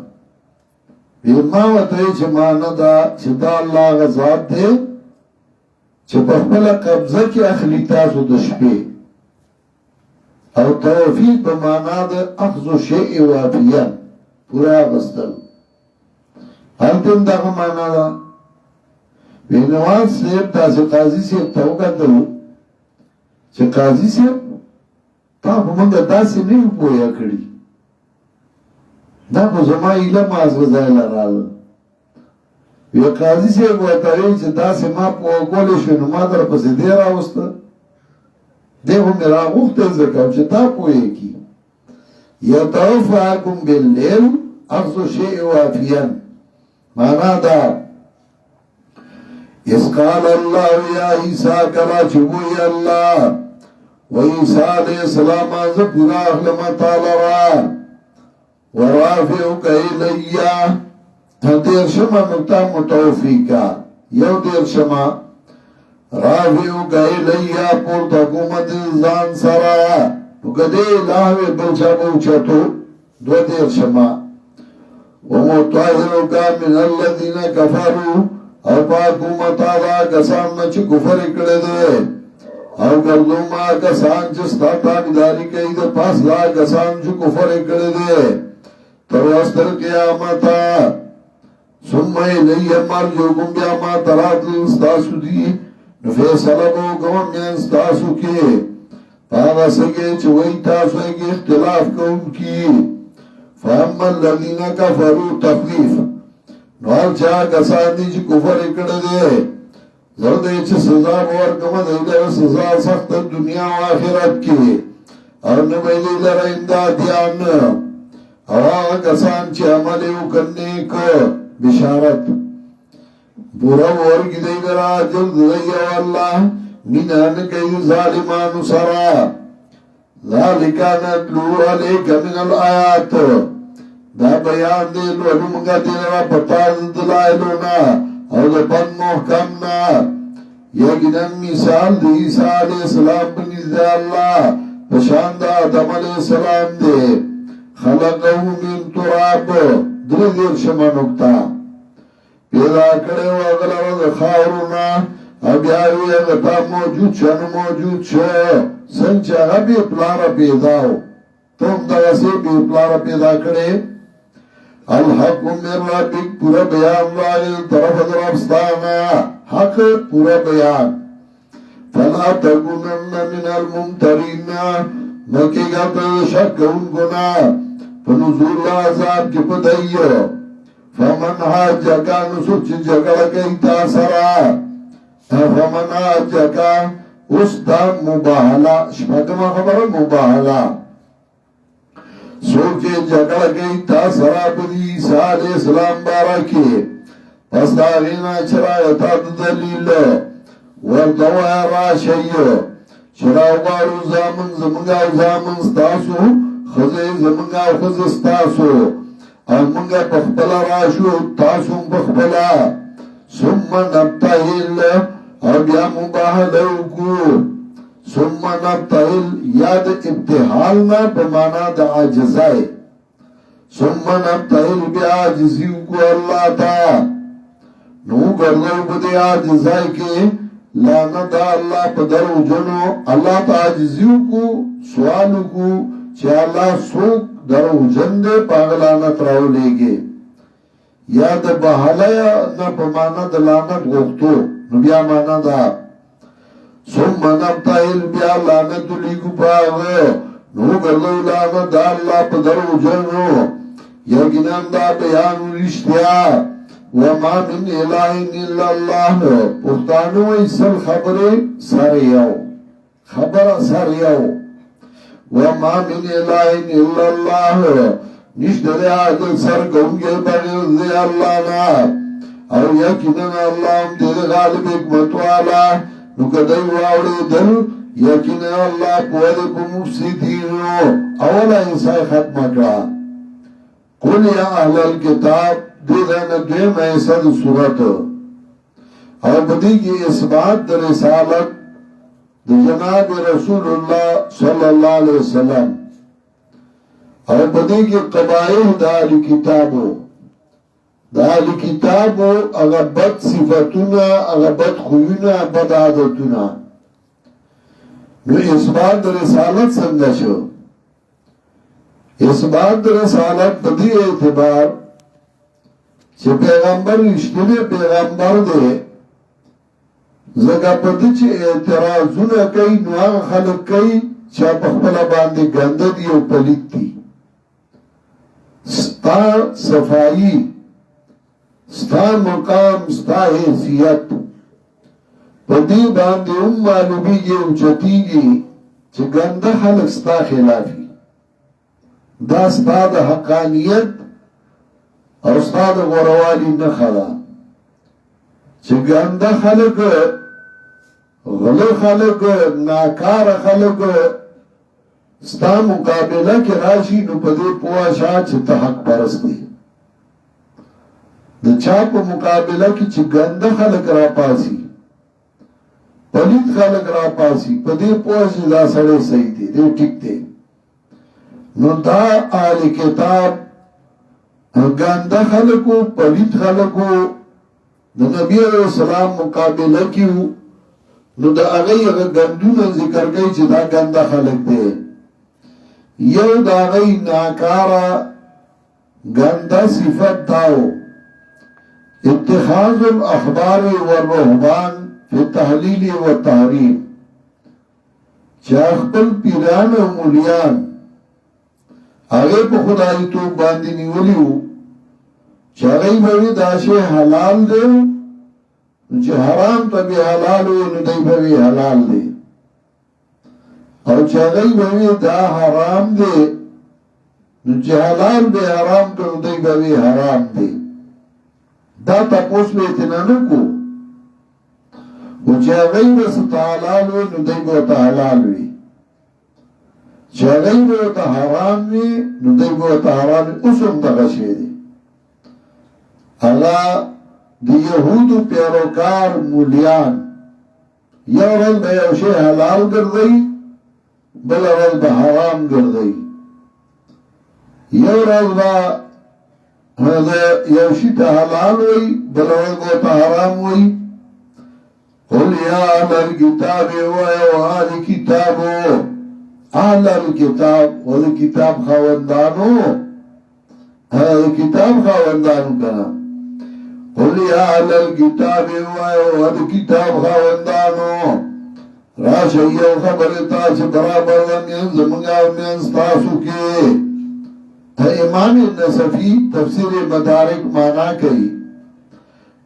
ویما و توی چه مانا دا چه دا اللہ غزاد دے چه بخبلا قبضه کی اخلی تاسو دشپی او توفیق بمانا دا اخذ شیئی وافیان پورا غستل حال تیم دا مانا دا وینوان سلیب دا چه قاضی سیب تاوکا دلو چه قاضی سیب تا پمانگا دا سی نیو پویا کری دا پا زما علم از غزای لرال وی قاضی سیب وطاوی چه دا سی ما پویا کولی شنو ما در پسی دیر آوستا دیکھو میرا غختل زکاو چه تا پویا کی یتوفاکم باللیل اخذ شیئی وافیان مانا دا اس قال اللہ یا عیسیٰ کلا چبوی اللہ و عیسیٰ علیہ السلام آزا پورا اخلما تعالی ورافعک ایلیا دیر شما نکتا متوفیقا یو دیر شما رافعک ایلیا پورتا قومت زان سرا نکدے الہوی بلچا بوچا تو دو دیر شما ومطاہرکا من الذین کفروا او پاکو مطالا کسان نچ کفر اکڑے دے او گردو ما کسان چستا تابداری کئی دے پاس لا کسان چو کفر اکڑے دے تروستر قیامتا سمی لی امار جو گم بیا ما ترات لنستاسو دی نفیصلبو گم منستاسو کے پانا سگے چوئی تاسو اگے اختلاف کون کی فاما الذین کفروا تخلیف نوال چاہ کسان دی چی کفر اکڑا دے زردے چی سزا بورکم دیلر سزا سخت دنیا و آخرت کی اور نبیلی لر امدادیان اور آغا کسان چی عملیو کرنے کو بشارت پورا ورگی دیلر آجل دیو اللہ منان کئی ظالمان سرا ذالکا نتلو علیک من الآیات دا بیان دے لولو منگا دینا پتاز دلائلونا او دا پن محکمنا یقیناً مثال دی عیسیٰ علیہ السلام بنیز دے اللہ پشاند آدم علیہ السلام دے خلقہو من تراب دل دیر شما نکتا پیدا کرے و اغلر دا خاورونا اب یاوی اغتا موجود شنو موجود شو سنچا غبی پلارا پیداو تم دا غسی بی پلارا پیدا کرے الحق من ربک پورا بیان والی طرف درفستانا حق پورا بیان فلا تکونن من الممترین مکی گا شک ان گنا فنزول عذاب کی پدائیو فمن حاجکا نسوچ جگڑ گئی تاثرا فمن حاجکا اس دا مباحلہ شپاکما خبر مباحلہ سوچے جگڑ گئی تا سراب دی عیسیٰ علیہ السلام بارا کے پس داغینا چرایتا دلیل وردوہ راشیو چراو بارو زامن زمنگا زامن ستاسو خزے زمنگا خز ستاسو امنگا پخبلا راشو تاسو پخبلا سم نبتاہل ابیا مباہلو کو ثم نبتهل یاد ابتحالنا بمانا دا عجزائی ثم نبتهل بی عجزیو کو اللہ تا نو کردو بدے عجزائی کے لانا دا اللہ پدرو جنو اللہ تا عجزیو کو سوالو کو چه اللہ سوک درو جن دے پاگلانا تراؤ لے گے یا د بحاله نه په معنا د لعنت غوښتو نو بیا معنا دا ثم نبتهل بیا لعنت لیکو پاغه نو ګرځو لعنت د الله په درو جنو یقینا دا بیان رښتیا وما من اله الا الله پښتانه ایسل خبره سره یو خبره سره یو وما من اله الا الله نشته د عادل سر کومګه بغیر دی الله نه او یقینا الله دې غالب حکمت والا نو کدی واوړي دل یقینا الله په دې په مفسدینو اوله انسان ختم کړه قل یا اهل الكتاب دې نه دې مې صد صورت او بدی کې اثبات د رسالت د جناب رسول الله صلی الله علیه وسلم او بدی کی قبائل دا اهل کتابو دا اهل کتابو اغا بد صفتونا اغا بد خویونا بد عادتونا نو اثبات دا رسالت سنگا شو اثبات دا رسالت بدی اعتبار چه پیغمبر رشتنی پیغمبر دے زگا پدی چه اعتراضونا کئی نو آغا خلق کئی چا پخپلا باندے گنده دی و پلیت دی ستا صفائی ستا مقام ستا حیثیت پدی باندې معلومیږي او چتیږي چې ګنده خلک ستا خلافي دا ستا د حقانیت او ستا د غوروالي نه خلا چې ګنده خلک غلو خلک ناکار خلک ستا مقابله کې راشي نو په دې پوه شه چې ته حق پرست دی د چا په مقابله کې چې ګنده خلک را پاسي پلیت خلک را پاسي په دې پوه شه دا سړی صحیح دی دی ټیک دی نو دا اهل کتاب ګنده خلکو پلیت خلکو د نبی علیہ السلام مقابله کې نو دا هغه ګندونه ذکر کوي چې دا ګنده خلک دی یو دا غی ناکارا گنده صفت داو اتخاذ الاخبار والرهبان فی تحلیل و تحریم چه اخبر پیران و مولیان آگه پا خدای تو باندی نیولیو چه غی بوی داشے حلال دے چه حرام تا بی حلالو ندی بوی حلال دے او چاگئی بوی دا حرام دے نو چه حلال بے حرام کرو دی بوی حرام دے دا تا پوس لیتنا نکو او چاگئی بس تا حلال وی نو دی بو تا حلال وی چاگئی بو تا حرام وی نو دی بو تا حرام وی اسم تا غشی دی اللہ دی یهودو پیروکار مولیان یو رل بے اوشی حلال کردئی بل رض با حرام گردئی یو رض با یوشی تا حلال وی بل رض با تا حرام وی قل یا اہل الكتاب و اہل کتابو اہل الكتاب و کتاب خواندانو اہل کتاب خواندانو کنا قل یا اہل الكتاب و اہل کتاب خواندانو راشه یو خبره تاسو برابر ونین زمونږه مینس تاسو کې امام نصفی تفسیر مدارک معنا کوي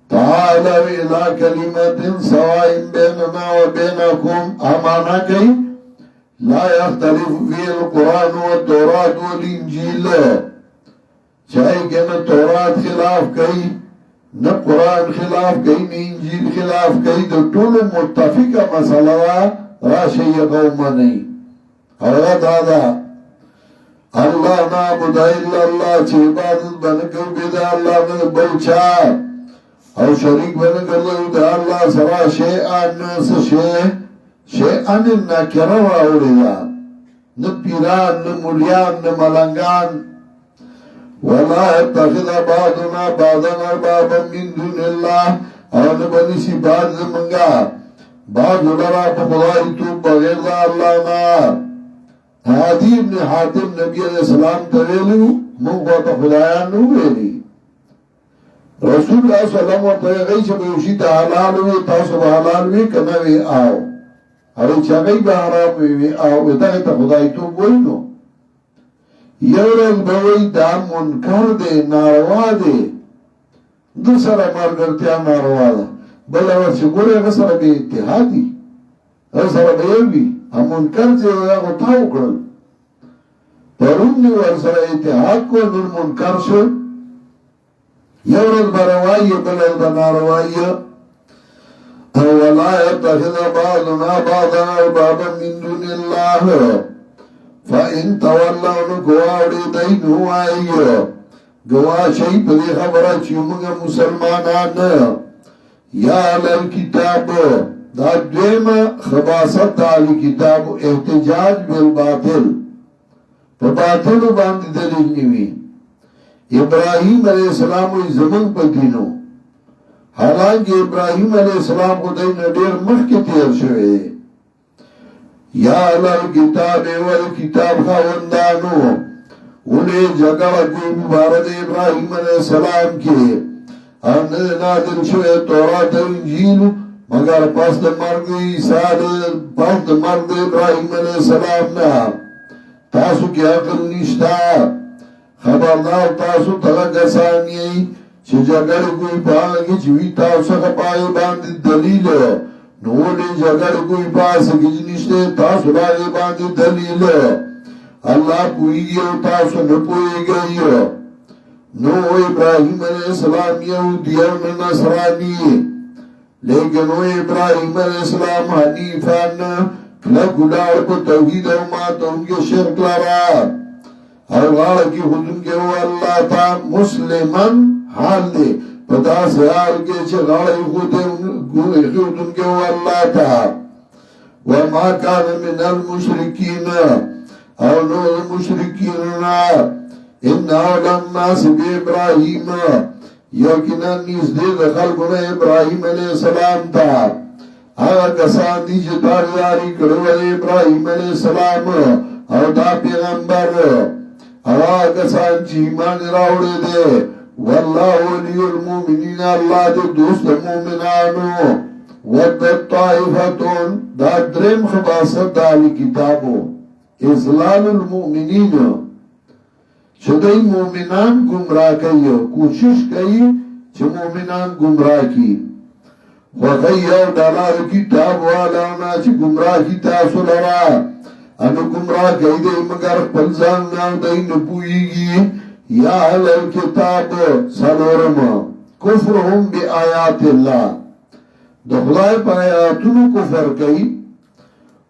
تعالوا الى كلمة سواء بيننا وبينكم امانا کوي لا يختلف في القرآن والتوراة والانجيل چاہے کہ نہ تورات خلاف کوي نہ قرآن خلاف کوي نہ انجیل خلاف کوي د ټولو متفقه مسله راشي قوم نه هغه دادا الله نعبد الا الله چې عبادت باندې کوي د الله نه بلچا او شریک باندې کوي د الله سره شی ان شی ان نکره راوړیا نه پیران نه مولیان نه ملنګان ولا يتخذ بعضنا بعضا اربابا من دون الله او نبنسی بعض منگا بعض لرا بخدای تو بغیر دا اللہ نا حادی ابن حاتم نبی علیہ السلام تویلو منگو تا خدایان نو ویلی رسول الله صلی الله علیه وسلم ورته غي چې به شي ته حلال وي تاسو به حلال وي کنه وي او هغه چې غي به حرام وي او دغه ته خدای ته وایو یو ورځ به وي دا منکر دی ناروا دی د سره مرګرتیا ناروا ده بل ورځ چې ګوره هغه سره به اتحادي هغه سره به وي منکر چې هغه تاو کړل پرون ور سره اتحاد کو نور منکر شو یو ورځ بروايي بل ورځ ناروايي ولا يتخذ بعضنا بعضا اربابا من دون الله فإن تولوا نكواري دين وعيه گوا شئی پدی خبره چی منگا مسلمانان یا علم کتاب دا دویم خباست تعالی کتاب احتجاج بالباطل پا باطل باندی دلیل نیوی ابراہیم علیہ السلام وی زمن پا دینو حالانکہ ابراہیم علیہ السلام کو دین دیر مخ کی تیر شوئے یا علم کتاب والکتاب خواندانو انہیں جگہ کوئی مبارد ابراہیم علیہ السلام کے انہیں نادل شوئے تورات انجیل مگر پس دا مرد عیسیٰ پس دا مرد ابراہیم علیہ السلام نا تاسو کی عقل نشتا خبردار تاسو تغکسانی چھ جگر کوئی پاگی چوی تاسو خپائی باندی دلیل نولی جگر کوئی پاسکی جنشتے تاسو لاغی باندی دلیل اللہ پوئی گئی تاسو نپوئی گئی نو ابراہیم علیہ السلام یہودی و نصرانی لیکن وہ ابراہیم علیہ السلام حنیفان لگلار کو توحید و مات ان کے شرک لارا اور غار کی خودن کے وہ اللہ تا مسلمن حال دے پتا سے حال کے چھے غار خودن کے وہ اللہ تا وما کان من المشرکین اور نو المشرکین ان اولم ناس بی ابراہیم یقینا نیز دے دخل گنے ابراہیم علیہ السلام تا آگا کسان دی جداریاری کرو ابراہیم علیہ السلام اور دا پیغمبر آگا کسان چی ایمان راوڑے دے واللہ ولی المومنین اللہ دے دوست مومنانو ودت طائفتون دا درم خباست دالی کتابو اضلال المؤمنین چدئی مومنان گمراہ کئی کوشش کئی چھ مومنان گمراہ کی وغی او ڈالار کتاب والانا چھ گمراہ کی تاسو لرا انو گمراہ کئی دے مگر پلزان ناو دئی نپوئی گی یا اہل کتاب سالورم کفرهم بی آیات اللہ دخلائی پا آیاتونو کفر کئی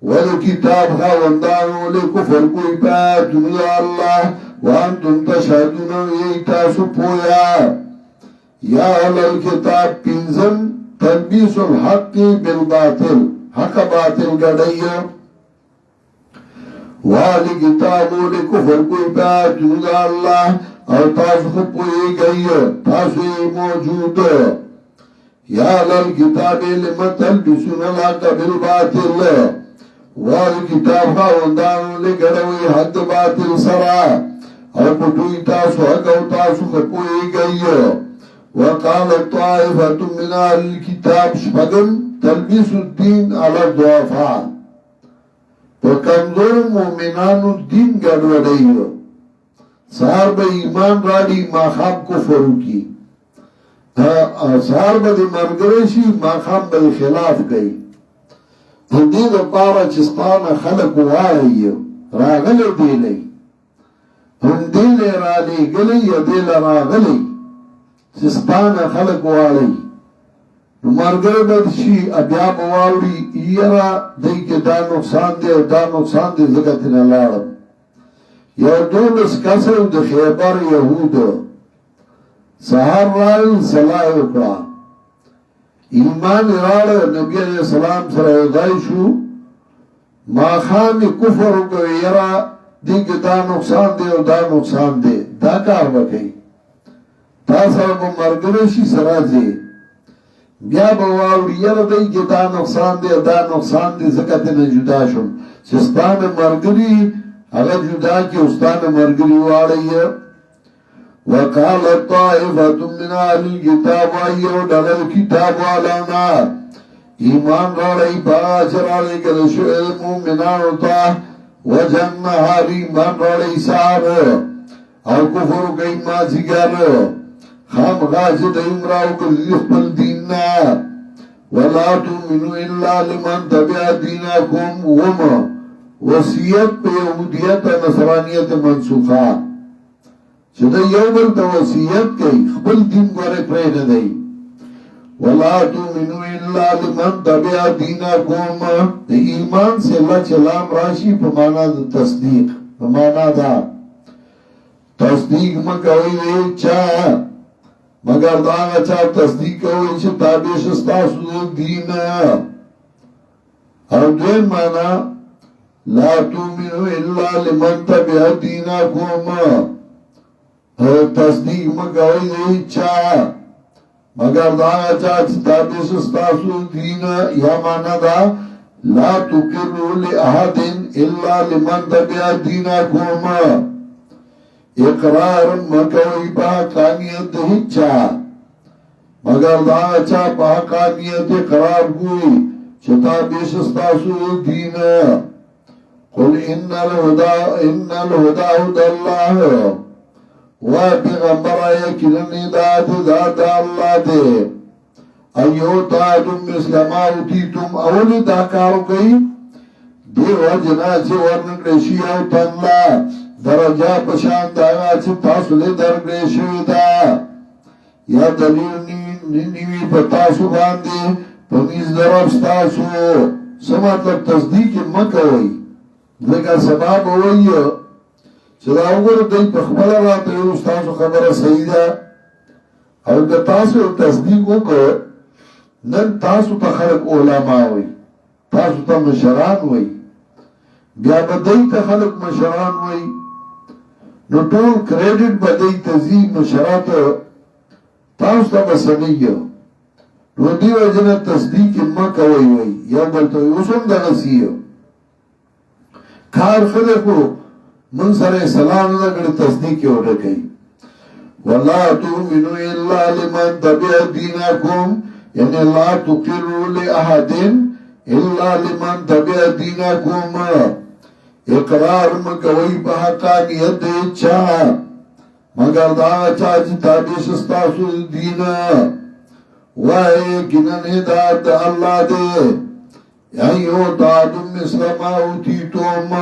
والکتاب خواندانو لے کفر کوئی پا آیاتونو دا اللہ وانتم تشهدون ایتاسو پویا یا اہل الكتاب پینزم تلبیس الحق بالباطل حق باطل گڑئی والی کتابو لے کفر کوئی پا آیاتونو دا اللہ اور تاسو پوئی گئی تاسو موجود یا اہل الكتاب لما تلبسون الحق بالباطل والی کتاب خواندانو لے گڑوئی حد باطل سرا اور پٹوئی تاسو حقو تاسو خپوئی گئی وقال طائفت من اہل الكتاب شپگم تلبیس الدین علی الضعفاء پر کمزور مومنانو دین گڑوڑئی سار با ایمان راڑی ماخام کفرو کی سار با دی مرگرشی ماخام با خلاف گئی دید پارا چستان خلق وائی راغل دیلی هم دیل را لی گلی یا دیل را غلی سستان خلق والی نمارگر بدشی ابیاب والی ایرا دی که دا نقصان دی و دا نقصان دی زگتنا لارم یا دولس کسر دا خیبر یهود سهر رائل صلاح اکرا ایمان راڑ نبی علیہ السلام سر اوضائی شو ما خان کفر کو ایرا دی که دا نقصان دے و دا نقصان دے دا کار بکئی تا سر با مرگرشی سرازی بیا بواوری یر دی که دا نقصان دے و دا نقصان دے زکت نجدا شن چستان مرگری اگر جدا کی استان مرگری واری وقالت طائفة من اهل الكتاب ایو ڈلل کتاب والانا ایمان راڑی باچرالی کلشو المؤمنانو تا وجن نهار ایمان راڑی سار او کفر کئی مازگر خام غاجد امراو کلی خپل دیننا ولا تؤمنوا الا لمن تبع دینکم وما وصیت پہ یہودیت نصرانیت منسوخا چدا یو بل تا وصیت کئی خپل دین گوارے پرے ندئی ولا تؤمنوا الا لمن تبع دینکم ایمان سے اللہ چلام راشی پمانا دا تصدیق پمانا دا تصدیق مکوئی چاہ مگر داغا چاہ تصدیق کوئی چھ تابیش استاسو دین اور دوین مانا لا تؤمنوا الا لمن تبع دینکم تصدیق مکوئی چاہ مگر داغا چاہ چھ تابیش استاسو دین یا مانا دا لا تقروا لأحد الا لمن تبع دینکم اقرار مکوئی پاکانیت ہچا مگر دا اچھا پاکانیت اقرار کوئی چھتا بیشستاسو دین قل ان الہدا ہدا اللہ و پیغمبر یکنن داد اللہ دے ایو تادم مسلمہ اتیتم اولی داکارو کئی دیو جنا چه ورنگرشی او تنلا درجہ پشان داغا چه تاسو لے درگرشی دا یا دلیل نیوی پتاسو باندے پمیز درب ستاسو سمطلب تصدیق مکوئی لکا سباب ہوئی چه دا اگر دی پخبلا راتا ہے استاسو خبر صحیح دا او دا تاسو تصدیق کو نن تاسو تا خلق علماء ہوئی تاسو تا مشران ہوئی بیا بدئی تا خلق مشران ہوئی نو ټول کریډټ بدئی تزی مشرات تاسو ته بسنیو نو دی وجنه تصدیق مکه وی وی یا بلته اوسم د نسیو کار خلقو من سره سلام نه کړ تصدیق وکړي ولا تؤمنوا الا لمن تبع دینکم یعنی لا تقروا لاحد الا لمن تبع دینکم اقرار مکوئی پا حقانیت دے چاہ مگر دا چاہ جی تابیش استاسو دین وائے کنن ہدایت اللہ دے ایو تادم مسلمہ اوتیتوم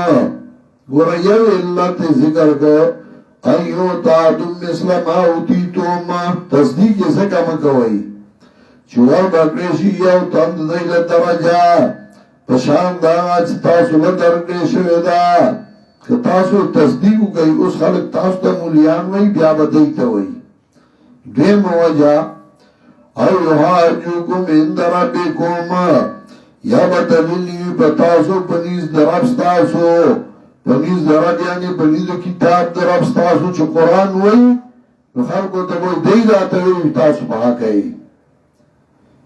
گورا یو اللہ تے ذکر کر ایو تادم مسلمہ اوتیتوم تصدیق اسے کا مکوئی چوار بکریشی یو تند دیل درجہ پشان دا آج تاسو لدرگے شوی دا کہ تاسو تصدیق گئی اس خلق تاسو تا مولیان وی بیا بدیتا وی دیم وجہ ایوہاجوکم اند ربکم یا بدلیلی بتاسو پنیز دربستاسو پنیز درب یعنی پنیز کتاب دربستاسو چو قرآن وی خلقو تبوی دی داتا وی تاسو بہا کئی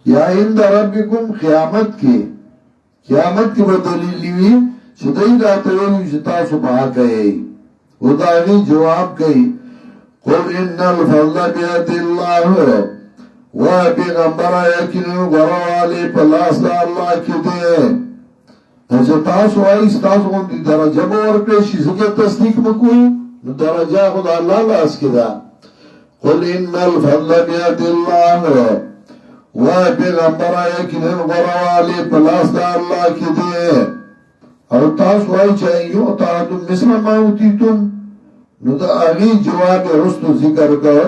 یا اند ربکم قیامت کی قیامت کی بدلیلی وی شدائی داتوی شتاسو بہا کئی او داغی جواب کئی قل ان الفضل بیاد اللہ و پیغمبر یکنو گروالی پلاس دا اللہ کی دے شتاسو آئی ستاسو اندی درجہ بورکے شیزکی تصدیق مکوئی درجہ خدا اللہ لاس کی دا قل ان الفضل بیاد اللہ و پیغمبر یکنن غروالی پلاس دا اللہ کی دے اور تاسو آئی چاہی یو تاہتم مثل ما اوتیتم نو دا آغی جواب رستو ذکر کر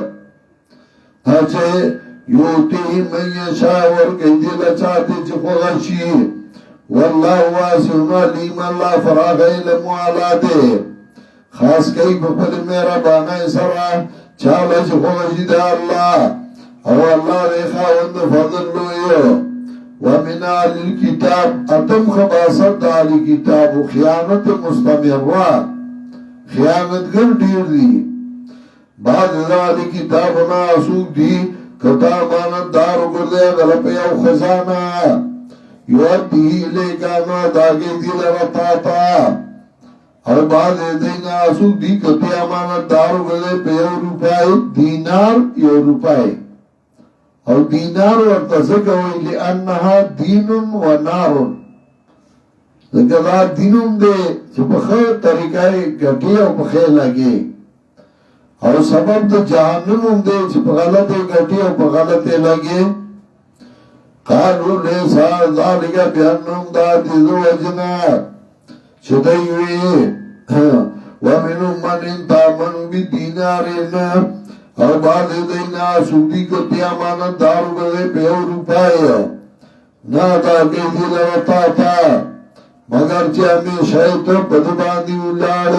چاہے یوتی من یشاور کئی دیل چاہتے چی خوغشی واللہ واسعون علیم اللہ فراغ علم والا دے خاص کئی بپل میرا بانا سرا چاہلا چی خوغشی دے اللہ او اللہ ریخا وند فضل لوئیو ومن آل الكتاب اتم خباست آل کتاب و خیانت مستمرہ خیانت گر دیر دی بعد آل کتابنا اسوک دی کتا مانت دارو کردے غلپی او خزانہ یوادی لے کانا داگے دیل رتاتا او بعد دینا سوک دی کتی امانت دارو گلے پہ 1 روپای دینار 1 روپای او دینار ورتسکوئی لئنها دین و نار لکه دینم دے چه پخیر طریقای گٹی او پخیر لگی او سبب دا جہنم دے چه پغلط گٹی او پغلط لگی قالو لیسا ذالکا بیانم دا دیدو وجنا چدائیوی ومنو من انتامنو بی دینارین او بعد دینا سودی کتی امانت دارو گلے پہ 1 روپای نا دا کئی دیل رتا تا مگر چه ہمیشہ تو پدباندی اولاد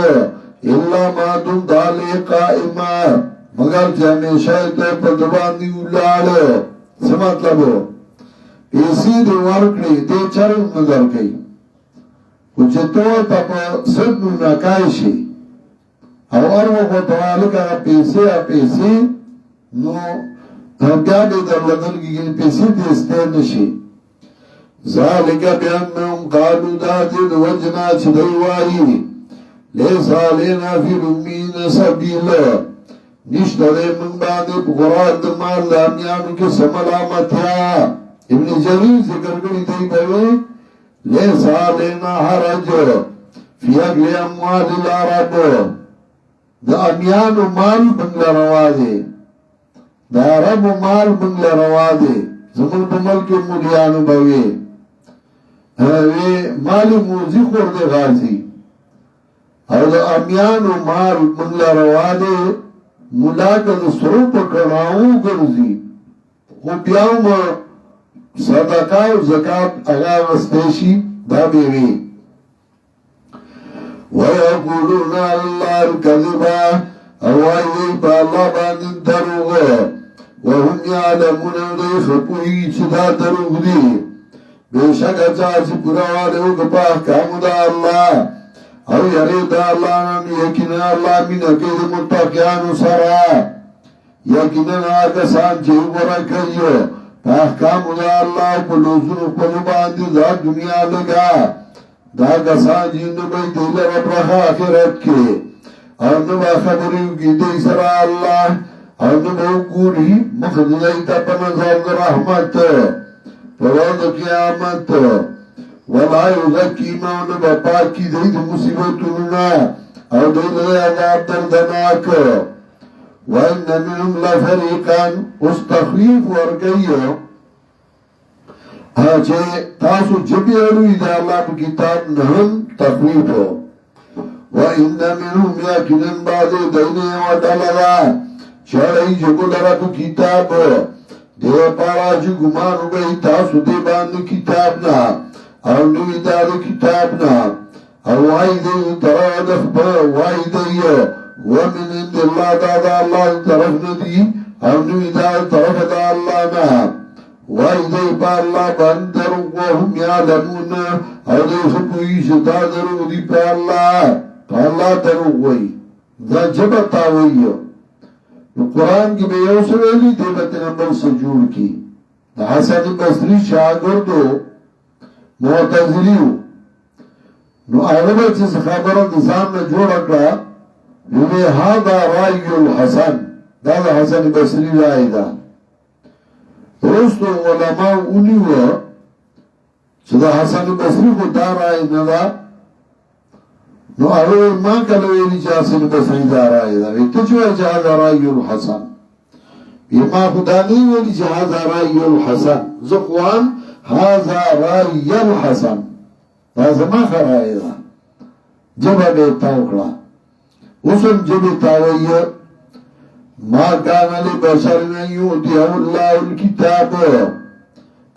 اللہ ما تم دالے قائمہ مگر چه ہمیشہ تو پدباندی اولاد سمطلب ہو ایسی دے ورکڑی دے چرم نظر کئی کچھ تو تب صدنو نکائشی او ارو کو توالکا پیسے نو بیا بے در لگن کی گئی پیسے دیستے نشی ذالکا بیاننم قالو دادد وجنا چدیوائی لیسا لینا فی رمین سبیل نشترے من بعد بقرآن دمال لامیانو کے سملامتیا ابن جریر ذکر کری دی بوے لیسا لینا حرج فی اگل اموال العرب دا امیانو مال بنگل روا دے دا عرب مال بنگل روا دے زمن بمل کے مولیانو بوے مالی موزی خورد غازی او دا امیانو مال بنگل روا دے ملاک دا سرو پکڑاؤں گرزی خو بیاؤں صدقہ و زکاة اگا وستیشی دا بیوی وَيَقُولُونَ اللَّهِ الْكَذِبَا اوائی پا اللہ باندن دروغ وَهُمْ يَعْلَمُونَ دَي خَپوئی چدا دروغ دی بے شک اچاچی پراوالے ہو کپا احکام دا اللہ او یری دا اللہ نام یقین اللہ من اکید متقیانو سرا یقین آکسان چیو برا کریو پا احکام دا اللہ پلوزن پلو باندی دا دنیا لگا دا کسان جیندو بای دیل رب رخا آخرت کے اور نبا خبریو کی دی سرا اللہ اور نبا گوری مخدلائی تا پنظر رحمت پروز قیامت ولا یزکی ما نبا پاک کی دی دی مصیبتوننا اور دیل دی عذاب دردناک وَإِنَّ مِنْهُمْ لَفَرِيقًا اس تخلیف ورگئیو چھے تاسو جبی علوی دا اللہ پا کتاب نہم تخلیف ہو وَإِنَّ مِنْهُمْ يَكِنًا بَعْدِ دَيْنِهِ وَدَلَلَا چڑھئی جگو لرا پا کتاب دے پارا جو گمانو گئی تاسو دے باندھ کتابنا اور نوی دار کتابنا اور وائی دے طرح دخبر وائی دے وَمِنْ اِنْدِ اللَّهِ دادا اللہ طرف ندی اور نوی دار طرف دا اللہ نا وائی دے پا اللہ باندرو وَهُمْ يَعْلَمُونَ اور دے خبوئی شتا درو دی پا اللہ درو وئی دا جبتا وئی قرآن کی بے یو سویلی دے بطنبر سے جوڑ کی دا حسن بصری شاگردو معتزلیو نو اغلبا چیز خبران نظام نے جوڑ اکڑا یومی هادا رائی الحسن دا دا حسن بصری رائی دا رستو علماء اونیو چه دا حسن بصری کو دا رائی ندا نو اغلبا ما کلویلی چه حسن بصری دا رائی دا ویتا چوئے چه هادا رائی الحسن ما خدا نہیں ویلی چه هادا رائی الحسن زخوان هادا رائی الحسن دا زمان خرائی دا جبا بیتا اکڑا اسم جب تاوئی ما کان علی بشرن یوتیہ اللہ الکتاب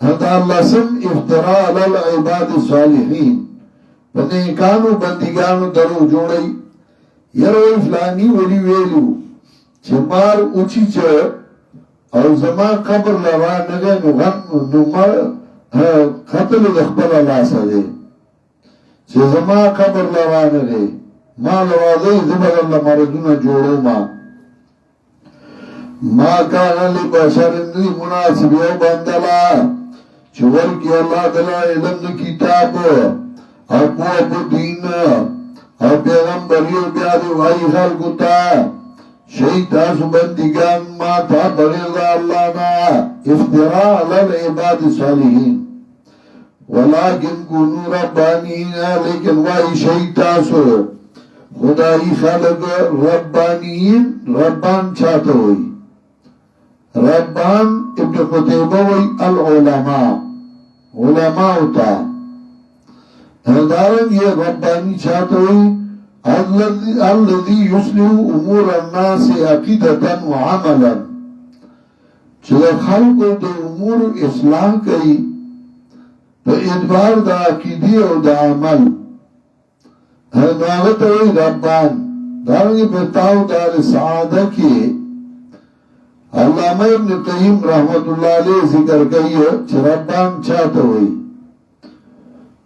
حتی اللہ سم افتراء للعباد الصالحین پنیکانو بندگانو درو جوڑی یرو فلانی ولی ویلو چه مار اوچی چه او زمان قبر لرا نگه نمار قتل دخبر اللہ سده چه زمان قبر لرا نگه ما لوازی زبر اللہ مردون جوڑو ما کان لی بشرندی مناسب یو بندلا چور کی اللہ دلا علم کتاب اپو اپو دین او پیغمبریو بیا دی وای خلقو تا شئی تاسو بندگان ما تا بغیر دا اللہ نا افتراء علی العباد صالحین ولیکن کنو ربانین لیکن وای شئی تاسو خدای خلق ربانین ربان چاہتا ہوئی ربان ابن قتیبہ وی العلماء علماء ہوتا دارنگ یہ ربانی چاہتا ہوئی الذي يصلح امور الناس عقیدتا وعملا چلو خلق دو امور اصلاح کئی تو ادبار دا عقیدی و دا عمل ناغت ہوئی ربان دارنگی بتاو دار سعادہ کی علامہ ابن قیم رحمت اللہ علیہ ذکر کئی ہے چھ ربان چاہتا ہوئی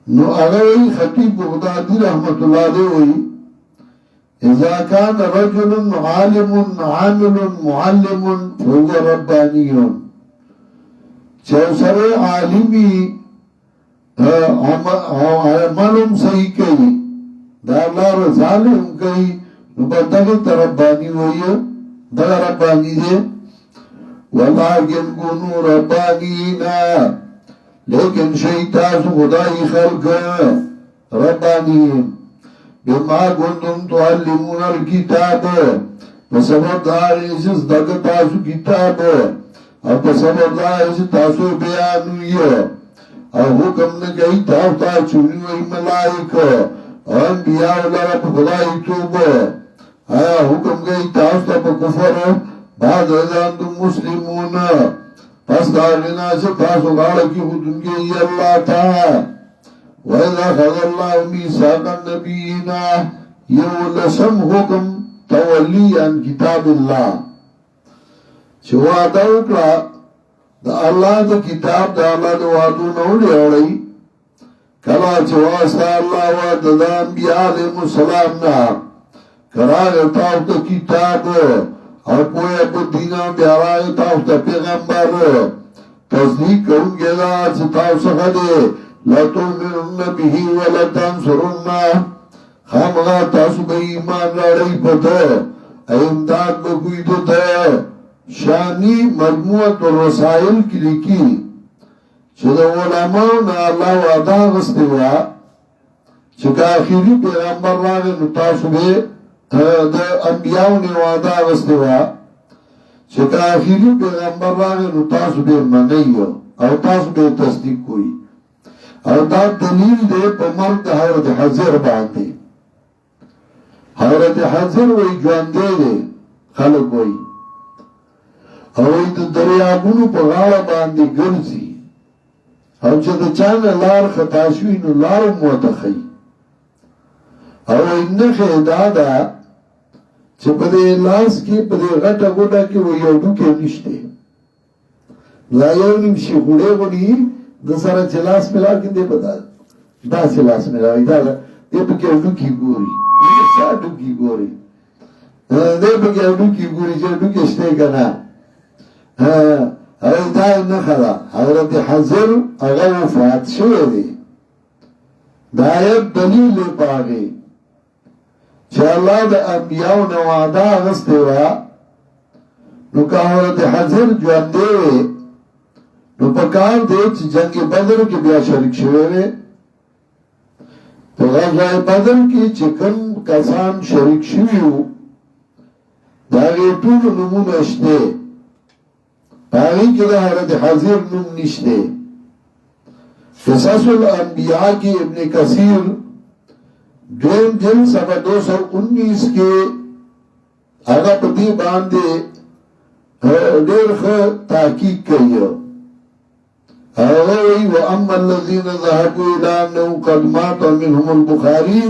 نو اگوئی خطیب بغدادی رحمت اللہ علیہ ہوئی اذا كان رجل عالم عامل معلم فهو ربانی چوسر عالمی عملم صحیح کئی دا اللہ رضالم کئی نبدغت ربانی ہوئی دا ربانی دے ولیکن کنو ربانینا لیکن شیطان خدای خلق ربانین بما کنتم تعلمون الكتاب بسبب داریس دگتاسو کتاب اور بسبب داریس تاسو بیانوی اور حکم نگئی تافتا چنوی ملائک اور انبیاء لرب خدای توب آیا حکم گئی تافتا پا کفر بعد ازان تم مسلمون پس دارنا سے تاسو گاڑا کی خودن گئی اللہ تا وَإِذَا خَذَ اللَّهُ مِيثَاقَ النَّبِيِّينَ يَوْلَسَمْ حُکم تولی عن کتاب اللہ چه وعده اکلا دا اللہ دا کتاب دا اللہ دا وعدو نوڑی اوڑی کلا چه واسطہ اللہ وعده دا انبیاء علیہ السلام نا کراغ تاو دا کتاب اور پویا پا دینا بیاراغ تاو دا پیغمبر تصدیق کرنگے دا چه تاو سخدے لَتُؤْمِنُنَّ بِهِ وَلَتَنْصُرُنَّهُ خامغا تاسو به ایمان راڑی پتا امداد بکوی دتا شانی مجموعت الرسائل کی لکی چه علماء نا اللہ وعدا غستوا چکا آخری پیغمبر راگه نتاسو به دا انبیاء نے وعدا غستوا چکا آخری پیغمبر راگه نتاسو به منیو او تاسو به تصدیق کوئی او دا دلیل دے پا مرد حضرت حضر باندے حضرت حضر وی جواندے دے خلق وی او وی دا دریابونو پا غاڑا باندے گرزی او چه دا چاند لار خطاشوی نو لارو موتخی او وی نخی دادا چه پا دے لاس کی پا دے غٹا گوٹا کی وی یودو کے نشتے لا یو نمشی خوڑے گونی دا سارا چلاس ملا کی دے بتا دا چلاس ملا دا دے پا کیا ڈوکی گوری سا ڈوکی گوری دے پا کیا ڈوکی گوری چا ڈوکی اشتے کنا دا نخلا حضرت حضر اغا وفات شوئے دے دا ایت دلیل پاگے چا اللہ دا انبیاء نوادا غستے وا نو کہ حضرت حضر جو اندے وے نو پکار دے چی جنگ بدر کی بیا شرک شوئے وے تو غزوہ بدر کی چکن کسان شرک شوئیو داگے طول نمون اشتے پاگی کی دا حضرت حضر نم نشتے قصص الانبیاء کی ابن کثیر دویم جل صفحہ 219 کے آگا پتی باندے دیر خواہ تحقیق کئیو أغوي وأما الذين ذهبوا إلى أنه قد مات منهم البخاري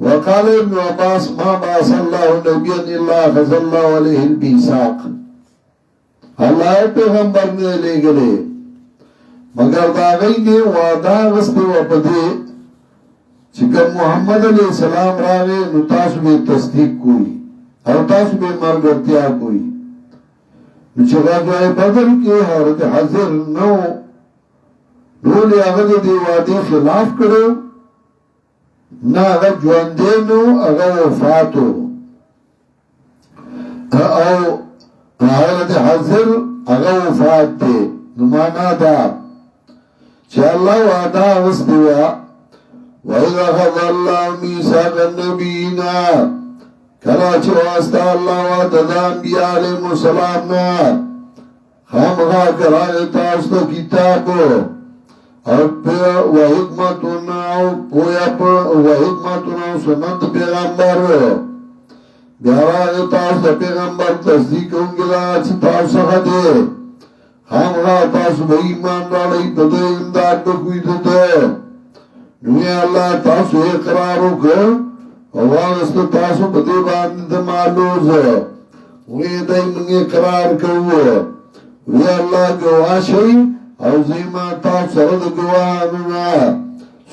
وقال ابن عباس ما بعث الله نبيا إلا أخذ الله عليه البيساق اللہ پیغمبر نے لے گلے مگر داغی نے وعدہ غسط و پدے چکر محمد علیہ السلام راوے نتاس میں تصدیق کوئی اور تاس میں مرگرتیا کوئی غزوہ بدر کے حضرت حضر نو لے اغد دی وعدے خلاف کرو نا اغا جواندینو اغا وفاتو او حضرت حضر اغا وفات دے نمانا دا چه اللہ وعدا غستوا وَإِذَا خَذَ اللَّهُ مِيثَاقَ النَّبِيِّينَ کلا چه واسطہ اللہ وعدا دا انبیاء علیہ السلام نا خامخا کرائے تاستا کتابو وحکمتنا وحکمتنا سنت پیغمبر بیاراغ تاستا پیغمبر تصدیق ہونگی دا چه تاستا خدے خامخا تاستا با ایمان راڑی پدے امداد بکوئی دے نوی اللہ تاسو اقرارو کر وانستا تاسو پدے باندی دمالوز وی دائی منگ اقرار کرو وی اللہ گواہ شئی او زیما تاسو سرد گواہانونا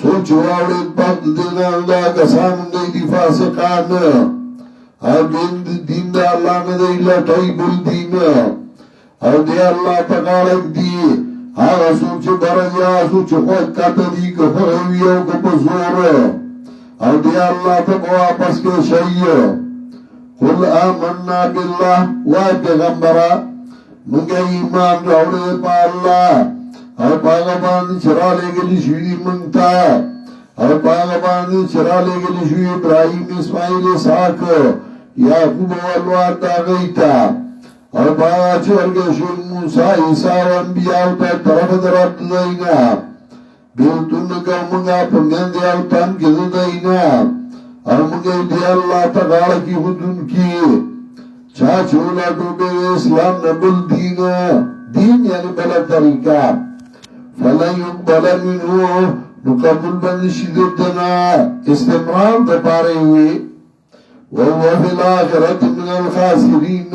سوچ واوڑیت پاک دینا اللہ کسان گئی دی فاسقان او دین دا اللہ ندائی لطائی بلدین او دی اللہ تقالک دی آغا سوچ برگیا سوچ خود کتا دی که خویو که پزور او دی اللہ تک واپس کے شئی قل آمنا باللہ وای پیغمبرہ منگا ایمان راوڑے پا اللہ او پاگا باندی چرا لے گلی شوی منگتا او پاگا باندی چرا لے گلی شوی ابراہیم اسماعیل اسحاق یعقوب والوار دا گئیتا اور پاگا چورگے شوی موسیٰ عیسیٰ و انبیاء تا طرف درد دینا بیلتون کا منگا پنگن دیاو تن کذ دینا اور منگا دی اللہ تقال کی خودن کی چاچولا ڈوبے اسلام نبل دین یعنی بلا طریقہ فَلَنْ يُقْبَلَ مِنْهُ نقبل بند شدتنا استمرار دپارے ہوئے وَهُوَ فِي الْآخِرَةِ مِنَ الْخَاسِرِينَ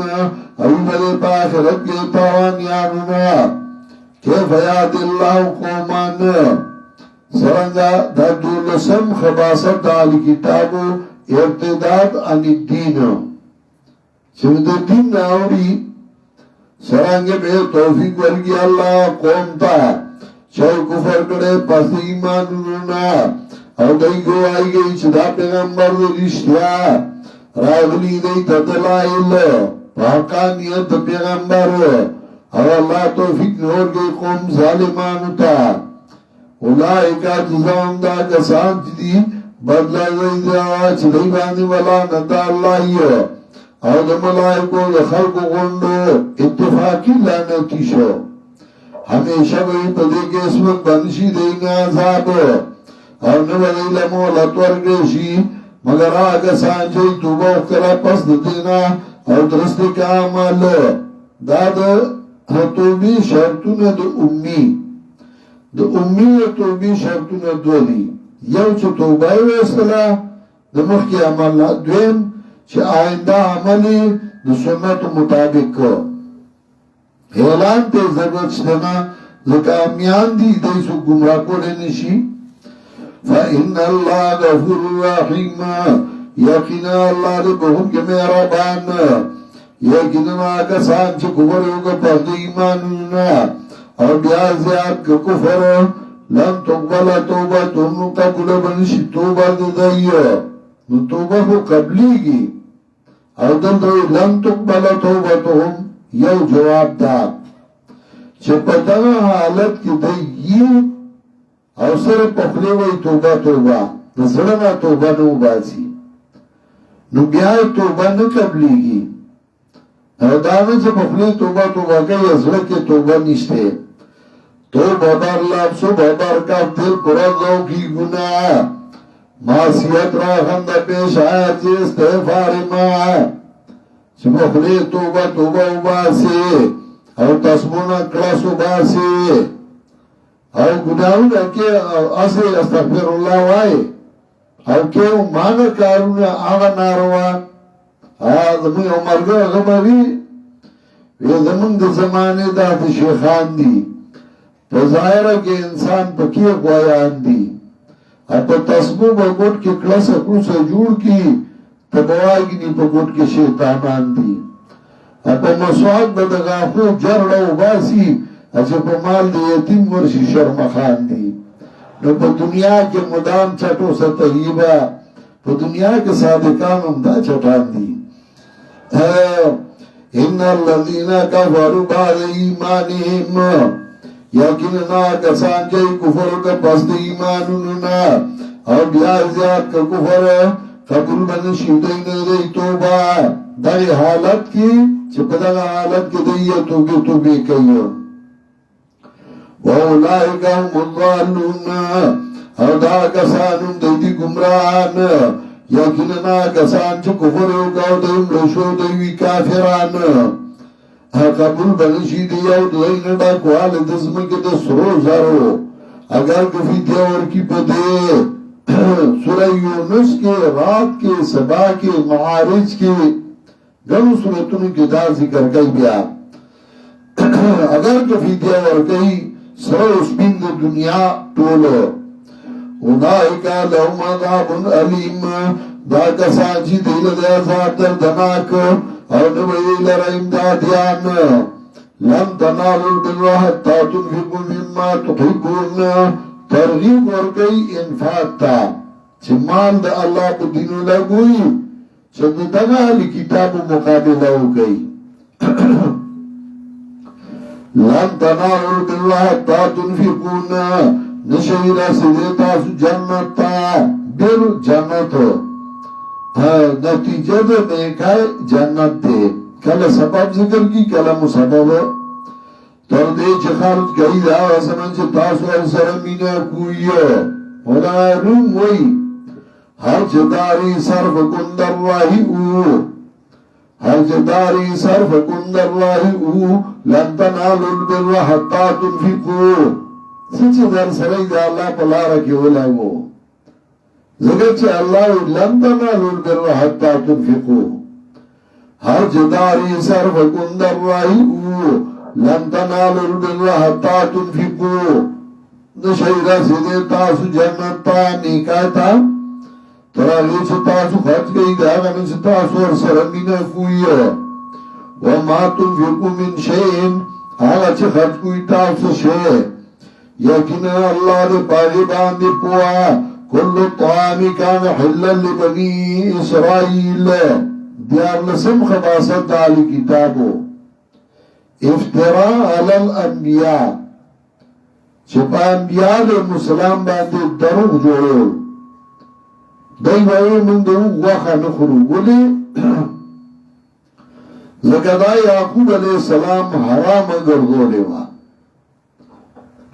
او بلے پاخرت کے تاوانیانونا کیف یاد اللہ قومان سرنگا دا دولسم خباست دالی کتابو ارتداد عن الدین چند دین ناوری سرنگے بے توفیق ورگی اللہ قوم تا چاو کفر کرے پس ایمانونا او دائی گوائی گئی چدا پیغمبر دو رشتیا راغلی دائی تدلائل پاکانیت پیغمبر او اللہ توفیق نور گئی قوم ظالمانو تا اولائکا جزاؤں دا کسان چی بدلا دائی دا چدائی بانی والا نتا اللہ او دا ملائکو دا خلق غندو اتفاقی لانتی شو ہمیشہ بھئی پدے کے اسمت بنشی دینا عذاب اور نوالئی لمولت ورگشی مگر آگا سانچے توبہ اکرا پس دینا اور درست کا عمل داد توبی شرطون دا امی و توبی شرطون دو دی یو چه توبای ویستلا دا مخی عمل دویم چه آئندہ عملی دا سنت مطابق کو اعلان تے ضرورت شدنا زکامیان دی دیسو گمراہ کو لینشی فَإِنَّ اللَّهَ غَفُورٌ رَحِيمٌ یقینا اللہ دے بہت کے میرا بان یقینا آگا سانچ کفر ہوگا پرد ایمانونا اور بیاز زیاد کا کفر لن تقبل توبہ تونو قبل بنشی توبہ دے دائیو نو توبہ کو قبلی گی اور دل دوئی لن تقبل توبہ توہم یو جواب دا چه پتنا حالت کی دئی او سر پخلے وی توبہ نزرنا توبہ نو باسی نو بیائی توبہ نکبلی گی او دانا چه پخلے توبہ گئی ازرک توبہ نشتے توبہ بار لابسو بار کاف دل پرازو کی گناہ معصیت را خندہ پیش آیا چه استغفار ماں چه پخلے توبہ باسی او تسمونا کلاس باسی او گناہون اکی اصلی استغفر اللہ وائی او کیو مانا کارونا آغا ناروا زمان عمرگو غموی وی زمان دا زمانے دا شیخان دی پا ظاہرہ کے انسان پا کیا گویان دی پا تسمو با گوٹ کے کلاس اکلوسا جوڑ کی پا بوائی نی پا گوٹ کے شیطانان دی پا مسواق با دا غافو جر رو باسی اچھا پا مال دی یتیم ورشی شرمخان دی نو په دنیا کې مدام چټو سره طیبه په دنیا کې صادقان هم دا چټان دي ان الذين كفروا بعد ایمانهم یقینا کسان چې کفر کا پس د ایمانونو نه او بیا زیات کا کفر قبول باندې شیدای نه دی توبه دغه حالت کې چې په دغه حالت کې دی توبه کوي واولئک هم الضالون او دا کسان دی گمراهان یقینا کسان چې کفر وکاو دی مشو دی کافران قبول بنشی دی او دوی نډا کوال د زمکه د سرو زارو اگر کفی دی اور کی پدې سورہ یونس کې رات کې سبا کې معارج کې غنو سورتونو کې دا ذکر کوي بیا اگر کفی دی اور کوي سرو سپین د دنیا ټولو اولئک لهم عذاب علیم دا کسان چې دیل د عذاب دردناک او نوی لرائم دادیان لن تنالوا البر حتى تنفقوا مما تحبون ترغیب ورکی انفاق تا چه مال دا اللہ پا دینو لگوئی چه دنگا علی کتاب مقابلہ ہو گئی لن تنالوا البر حتى تنفقون نشوی رسیده تاسو جنت تا بر جنت نتیجه ده نیکای جنت ده کل سبب ذکر کی کل مسبب ترده چه خارج گئی ده آسمان چه تاسو سرمینه کوئی مولا روم وی هر چه داری صرف کندر راہی او هر چه داری صرف کندر راہی او لن تنالوا البر حتی تنفقو سچ در سرائی ده اللہ پلارکی اولاگو ذکر چه اللہ لن تنالوا البر حتی تنفقو ہر جداری صرف کندر راہی او لن تنالوا البر حتی تنفقو نشیرہ سیدے تاسو جنت تا نیکای تا تراغی چه تاسو خرچ گئی دا غنی چه تاسو اور سرمینہ کوئی وما تنفقو من شئین آغا چه خرچ کوئی تاسو شئ یقینا اللہ دے پاگی باندی پوا کل طعامی کان حلل لبنی اسرائیل دیار لسم خباست دالی کتابو افتراء علی الانبیاء چپا انبیاء دے مسلم باندی دروغ جوڑو دائی بائی من دروغ واقع نخرو بولی زکدہ یعقوب علیہ السلام حرام گردو لیوا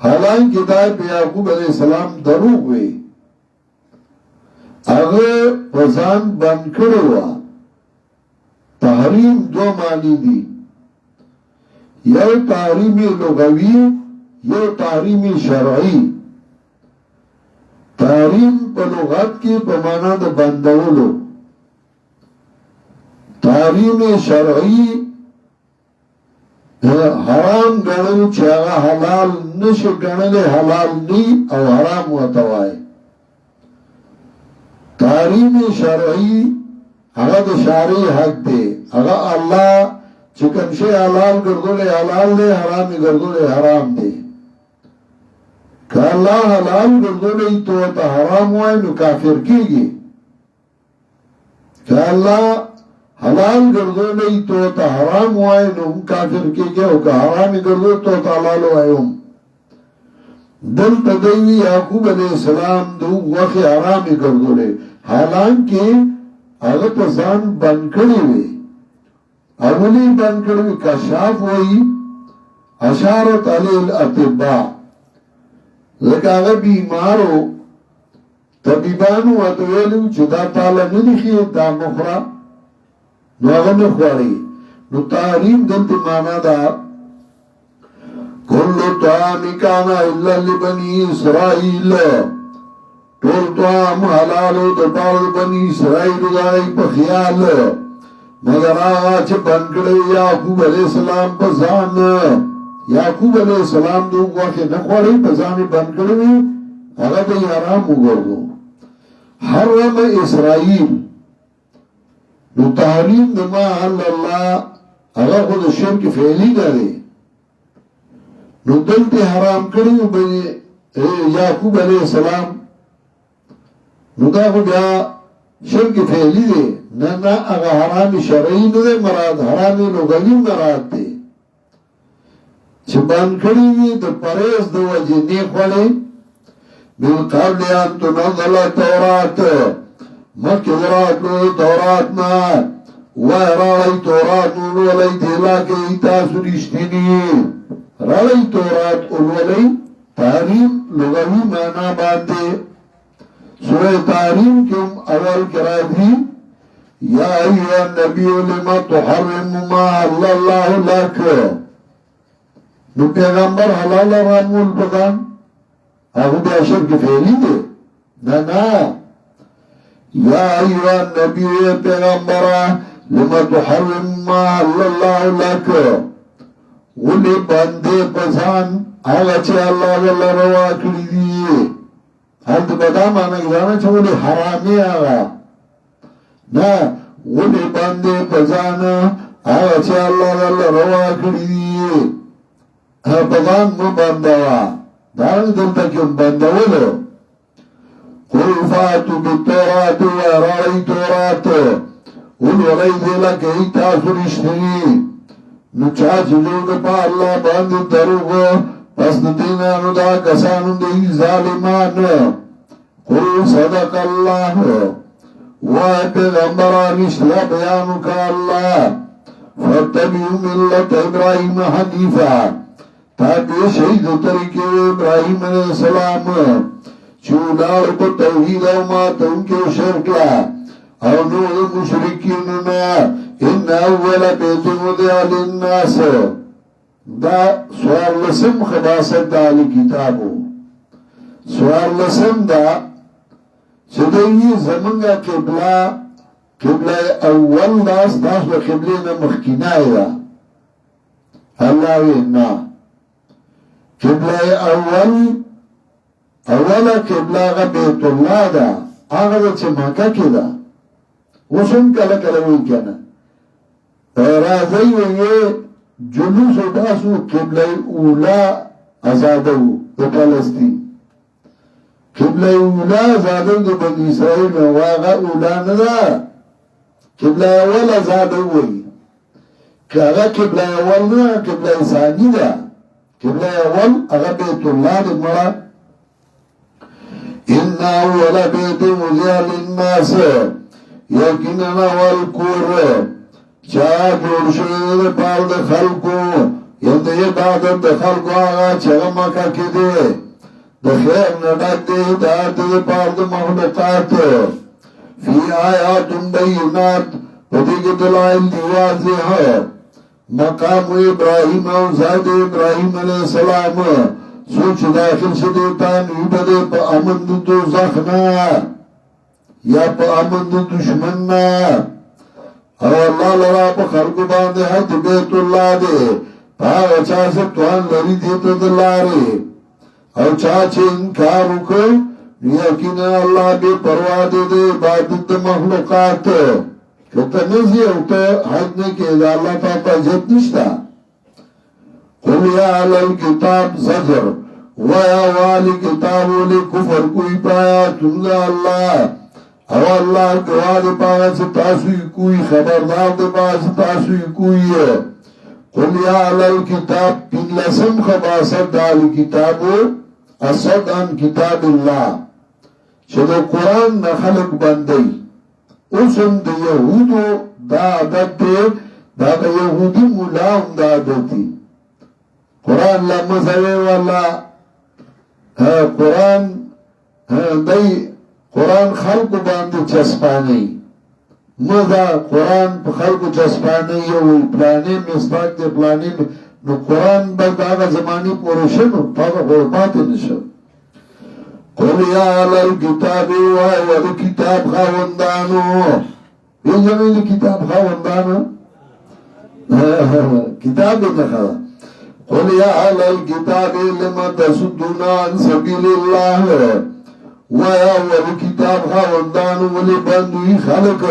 حالانکہ دائی پہ یعقوب علیہ السلام دروغ ہوئی اگر وزان بند کروا تحریم دو معنی دی یو تحریم لغوی یو تحریم شرعی تحریم پا لغت کی پا معنی دا بندولو تحریم شرعی حرام گنل چاگا حلال نش گنل حلال نی او حرام وطوائی تحریم شرعی اگا دا شارعی حق دے اگا اللہ چکم شے حلال گردو لے حلال دے حرامی گردو لے حرام دے کہ اللہ حلال گردو لے تو تا حرام ہوئے نو کافر کی گی کہ اللہ حلال گردو لے تو تا حرام ہوئے نو کافر کی گی او کہ حرامی گردو تو تا حلال ہوئے دل تدوی یعقوب علیہ السلام دو وقی حرامی گردو لے حالانکہ اگر پسان بنکڑی ہوئی اولی بنکڑی ہوئی کشاف ہوئی اشارت علیہ الاطباء لیکن اگر بیمارو طبیبانو اتویلو چدا تالا ندخی دا مخرا نو اگر نخواری نو تحریم دلت مانا دا کلو طعامی کانا اللہ لبنی اسرائیل ٹول طعام حلالو دپار بنی اسرائیل دائی پا خیال مگر آغا چه بنکڑے یعقوب علیہ السلام پا زان یعقوب علیہ السلام دو واقع نخواری پا زانی بنکڑے اگا دی حرام مگردو حرم اسرائیل نو تحریم دما حل اللہ اگا خود شرک فعلی دارے نو دلتی حرام کریو بنی یعقوب علیہ السلام نو دا خو بیا شرک فعلی دی نه هغه حرام شرعی نه دی مراد، حرام لغوی مراد دی چې بند کړي وي د پرهیز د وجې نه خوړې من قبل ان تنزل التورات مکه وراتلو تورات نه وراړی تورات ولولای دی لکه تاسو رښتینی راړی تورات ولولای تحریم لغوی معنا باندې سورہ تحریم کم اول کرازی یا ایوہ النبی لما تحرم ما حل اللہ لک نو پیغمبر حلال رامول بکن اگو بیا شرک فعلی دے نا یا ایوہ النبی پیغمبر لما تحرم ما حل اللہ لک ولی بندے پسان آگا چه اللہ واللہ روا کری دیئے حال تو بدا مانا گرانا چاولی حرامی آگا نا ولی بندے پزانا آگا چه اللہ واللہ روا کری دیئے پزان مو بندوا دارنگ دلتا کم بندولو قل فاتو بالتورات ورائی تورات ولولی دیلا کئی تاسو رشتنی نو چاچ لوگ پا اللہ باند دروگو پس دینانو دا کسانو دی ظالمان قل صدق اللہ وای پیغمبران اشلا بیانو کا اللہ فتبیو ملت ابراہیم حنیفہ تاکہ شہید طریقے ابراہیم علیہ السلام چولار کو توحید او ماتو ان کے شرکا او نوع مشرکیننا ان اول بیت مدعا للناس دا سوال لسم خباست دا علی کتابو سوال لسم دا چدوی زمنگا قبلہ اول داس داس و قبلین مخکنائی دا اللہ وینا قبلہ اولا قبلہ غا بیت اللہ دا آغا دا چه مکہ کی دا وسن کلا کلوی کنا رازی ویے جلوس و باسو قبلہ اولا ازادو دا پالستین قبلہ اولا ازادو دا بنی اسرائیل واغا اولا ندا قبلہ اول ازادو وی کہ اگا قبلہ اول نا قبلہ ثانی دا قبلہ اول اگا بیت اللہ دا مرا اِنَّا اول بیت مضیع للناس یقیننا والکور چا جوڑ شده ده پار ده خلقو ید عبادت ده خلقو آغا چگا مکا که ده ده خیر ندک ده هدایت ده پار ده مخلوقات فی آیات بینات پدی که دلائل دیوازی ہے مقام ابراہیم او زاد ابراہیم علیہ السلام سوچ داخل شده نوبده پا امن دو زخنا یا پا امن دشمننا او اللہ لرا پا خلق باندے حد بیت اللہ دے پا وچا سے توان لری دیتا دلارے او چاچے انکارو کو یقین اللہ بے پروا دے دے عبادت مخلوقات کتا نزی او تا حد نے کہ اللہ پاپا جت نشتا قل یا علل کتاب زجر ویا والی کتابو لی کفر کوئی پایا تنگا اللہ او اللہ گواہ دے پاگا سے تاسوی کوئی خبردار دے پاگا سے تاسوی کوئی ہے قل یا علل کتاب پین لسم خباست دالی کتابو اصد ان کتاب اللہ چلو قرآن نخلق بندی اسم دے یہودو دا عدد دے دا یہودی ملاهم دا عدد دی قرآن لمزوے والا قرآن دی قرآن خلق باندې چسپانی مزا قرآن په خلق چسپانی یو پلانی مستاق دی پلانی نو قرآن بعد آغا زمانی پورشنو پاگا غربات نشو قل یا علال کتابی وائی ولی کتاب خواندانو یہ جمعی کتاب خواندانو کتاب نخوا قل یا علال کتابی لما تصدونا عن سبیل اللہ ویا ولی کتاب خواندانو ولی بندوی خلق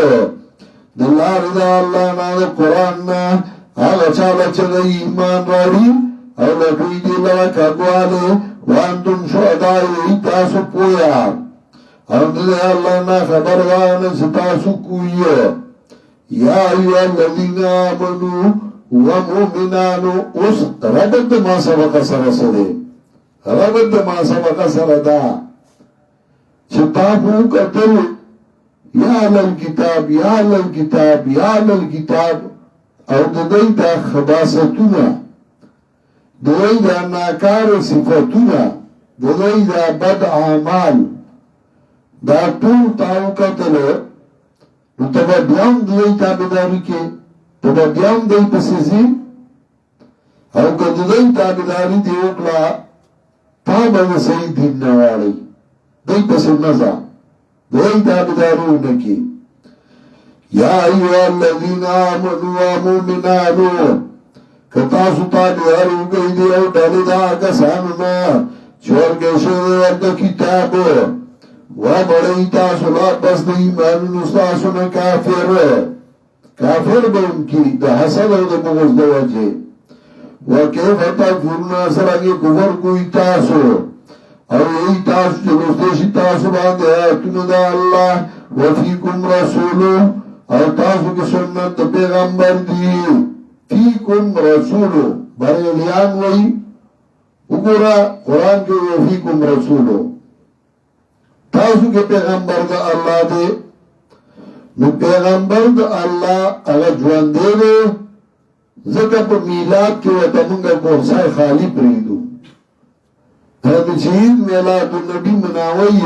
دلار دا اللہ نا دا قرآن نا آغا چالا چگا ایمان راری او لکوی دی لکا گواله وانتم شهداء تاسو پویا او دې الله نه خبر وانه ستاسو کوی یا ایها الذین آمنوا ومؤمنان اوس ربط ما سبق سره سره ربط ما سبق سره دا چې تاسو کتل یا اهل کتاب یا اهل کتاب یا اهل کتاب او د دې د خباستونه د دې د ناکار صفاتونه د دې د بد اعمال دا ټول تاسو کتل نو تبا بیان د دې تابعداري کې تبا بیان د دې پسې او که د دې تابعداري دی وکړه تا به صحیح دین نه واړی دې پسې نه دین تابدارون کی یا ایوہ الذین آمنوا ومؤمنانو کتاسو تابدارو گئی دی او ڈالی دا کسانونا چور گیشو ورد کتاب و بڑی تاسو لا پس دی ایمانو نستاسونا کافر با ان کی دا حسد او دا بغض دا وجه و کیف تکفرنا سرنگی کفر کوئی تاسو او ای تاسو جلوستیشی تاسو بانده آیتونو دا اللہ وفیکم رسولو او تاسو کی سنت پیغمبر دی فیکم رسولو بریلیان وی اگورا قرآن کے وفیکم رسولو تاسو کی پیغمبر دا اللہ دے نو پیغمبر دا اللہ اگر جواندے دے ذکر پا میلاد کے وطا منگا کورسای خالی پریدو حضرت شہید میلاد النبی مناوئی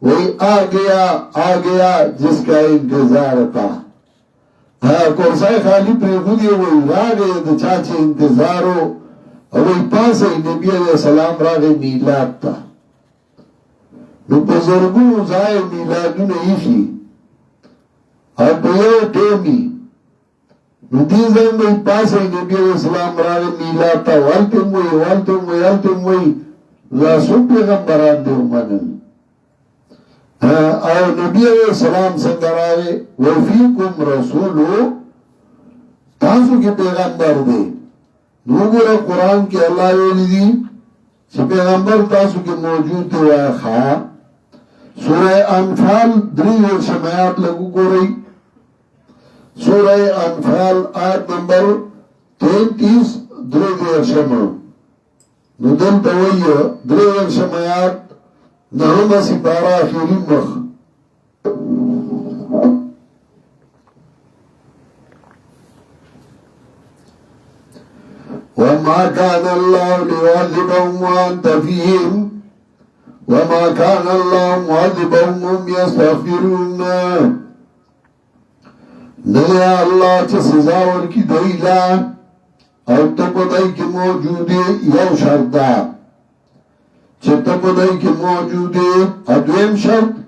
وہی آ گیا جس کا انتظار تھا کورسای خالی پر خودی وہی را گئے تو چاچے انتظارو وہی پاس نبی علیہ السلام را گئے میلاد تھا نو بزرگو زائے میلادو نئیشی اب بیو ٹیمی نو دیزن وی پاس نبی علیہ السلام راگ میلاد تا والتم وی لاسو پیغمبران دیو منن او نبی علیہ السلام سنگر آگے وفیکم رسولو تاسو کی پیغمبر دے نوگر قرآن کی اللہ ویلی دی چھ پیغمبر تاسو کی موجود دے وائے خواہ سورہ انفال دریو شمایات لگو گو رئی سورہ انفال آیت نمبر 33 دریو شمع ندل تویہ دریو شمایات نحمہ سپارہ آخری مخ وما كان الله ليعذبهم وأنت فيهم وما كان الله معذبهم وهم يستغفرون نیا اللہ چھ سزاور کی دیلا اور تپدائی کی موجودی یو شرط دا چھ تپدائی کی موجودی ادویم شرط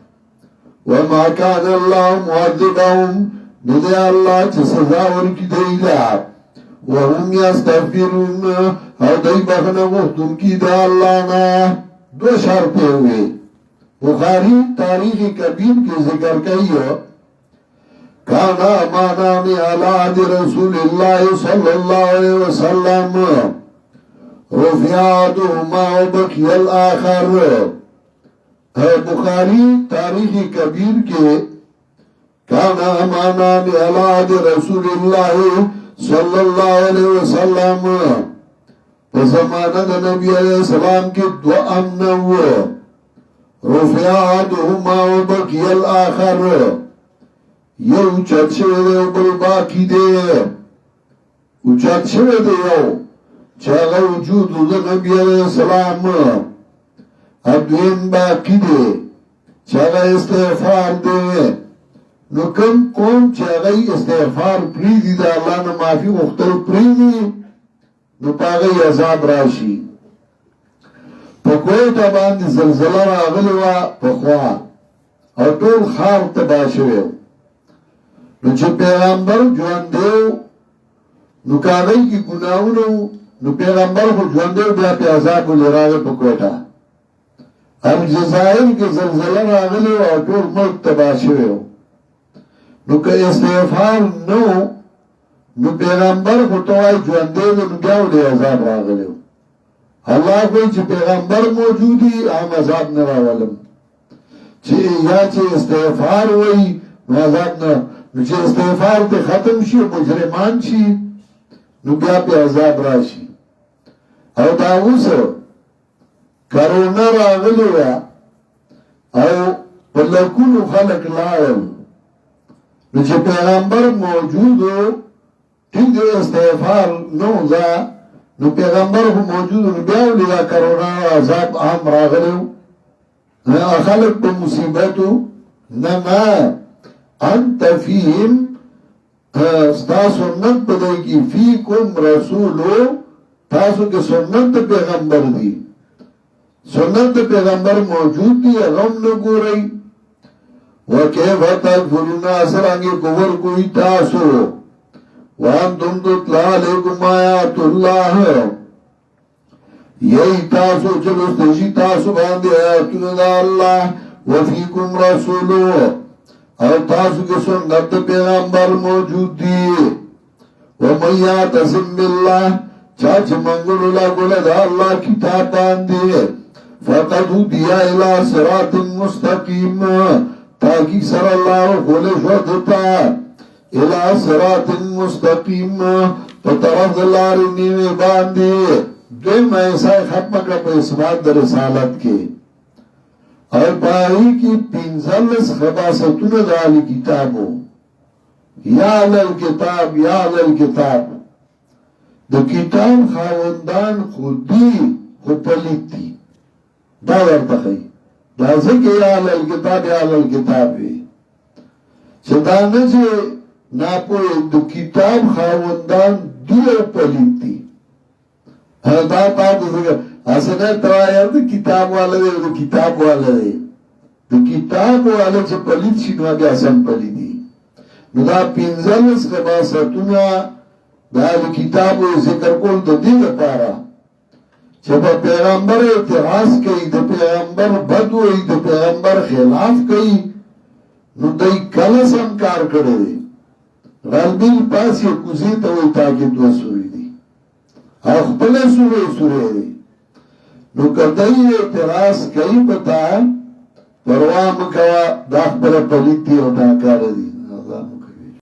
وما كان اللہ معذبهم نیا اللہ چھ سزاور کی دیلا وهم یستغفرون اور دی بخنا وقتن کی دا اللہ نا دو شرطے ہوئے بخاری تاریخ کبیر کے ذکر کئی كان أمانان على عهد رسول الله صلى الله عليه وسلم رفع أحدهما وبقي الآخر بخاری تاریخ کبیر کے كان أمانان على عهد رسول الله صلى الله عليه وسلم زمانہ نبی علیہ السلام کے دو امن رفع أحدهما وبقي الآخر یو اچت شوه ده و بل باقی ده اچت شوه ده یو چاگه وجود ده نبی علیہ السلام ادوین باقی ده چاگه استغفار ده نو کم قوم چاگه استغفار پریدی ده اللہ نمافی مختل پریدی نو پاگه عذاب راشی پکوی تا باندی زلزله را غلوا پخوا او طول خار تباشوه نو چې پیغمبر ژوند دیو نو کاغی کی گناہونو نو پیغمبر خو ژوند دیو بیا پی عذاب لراغ پکوٹا الجزائر کی زلزلہ راغلی او ټول ملک تباہ شوی نو که استغفار نو پیغمبر خو توای ژوند دیو نو بیا ولې عذاب راغلی الله کوئی چې پیغمبر موجودی هم عذاب نه راولم چې یا چې استغفار وای نو عذاب نه نو چې استغفار ته ختم شي مجرمان شي نو بیا په عذاب راشي او دا اوس کرونا راغلی و او بلکونو خلق لاړل نو چې پیغمبر موجودو ټینګ استغفار نو دا نو پیغمبر هم موجود نو بیا ولې دا کرونا عذاب عام راغلی خلق په مصیبتو نه انت فیهم ستا سنت پدای کی فیکم رسولو تاسو کې سنت پیغمبر دی سنت پیغمبر موجود دی غم نو ګورئ وکيف تکفرون اسرانګي کفر کوي تاسو وانتم تتلى عليكم آيات الله یہی تاسو چلو استشی تاسو باندې آیاتونه دا الله وفیکم رسولو او تاسو کې سنت پیغمبر موجود دی ومن یعتصم بالله چاچ منگلو لگوله دا اللہ کتاب باندے فقد هدیا الى صراط مستقیم تاکی سر اللہ خولش ودتا الى صراط مستقیم پترف دلار نیوے باندے دویم ایسا ختم کا پہ اثبات در رسالت کے اور باہی کی پینزلس خباستون دالی کتابو یا للکتاب یا للکتاب د کتاب خاوندان خودی خود پلیت دی دا ورتخی دا ذکر یا للکتاب یا للکتاب وی چه دانه چه ناپوی د کتاب خاوندان دیو پلیت دی دا تا دا ذکر اسنه توایر دا کتاب والا دی دا کتاب والا دی دا کتاب والا چه پلیت شنو اگه اسم پلیت دی نو دا پینزلس خباستونه دا کتاب ذکر کول د دې لپاره چې په پیغمبر اعتراض کوي د پیغمبر بد وي د پیغمبر خلاف کوي نو دای کله سم کار کړی دی غلبیل پاسې کوزي ته وي تاکي دوسوي دي او خپل سورې دي نو کدی اعتراض کوي پتا پروا مکوا دا خپل پلیتی او دا کار دي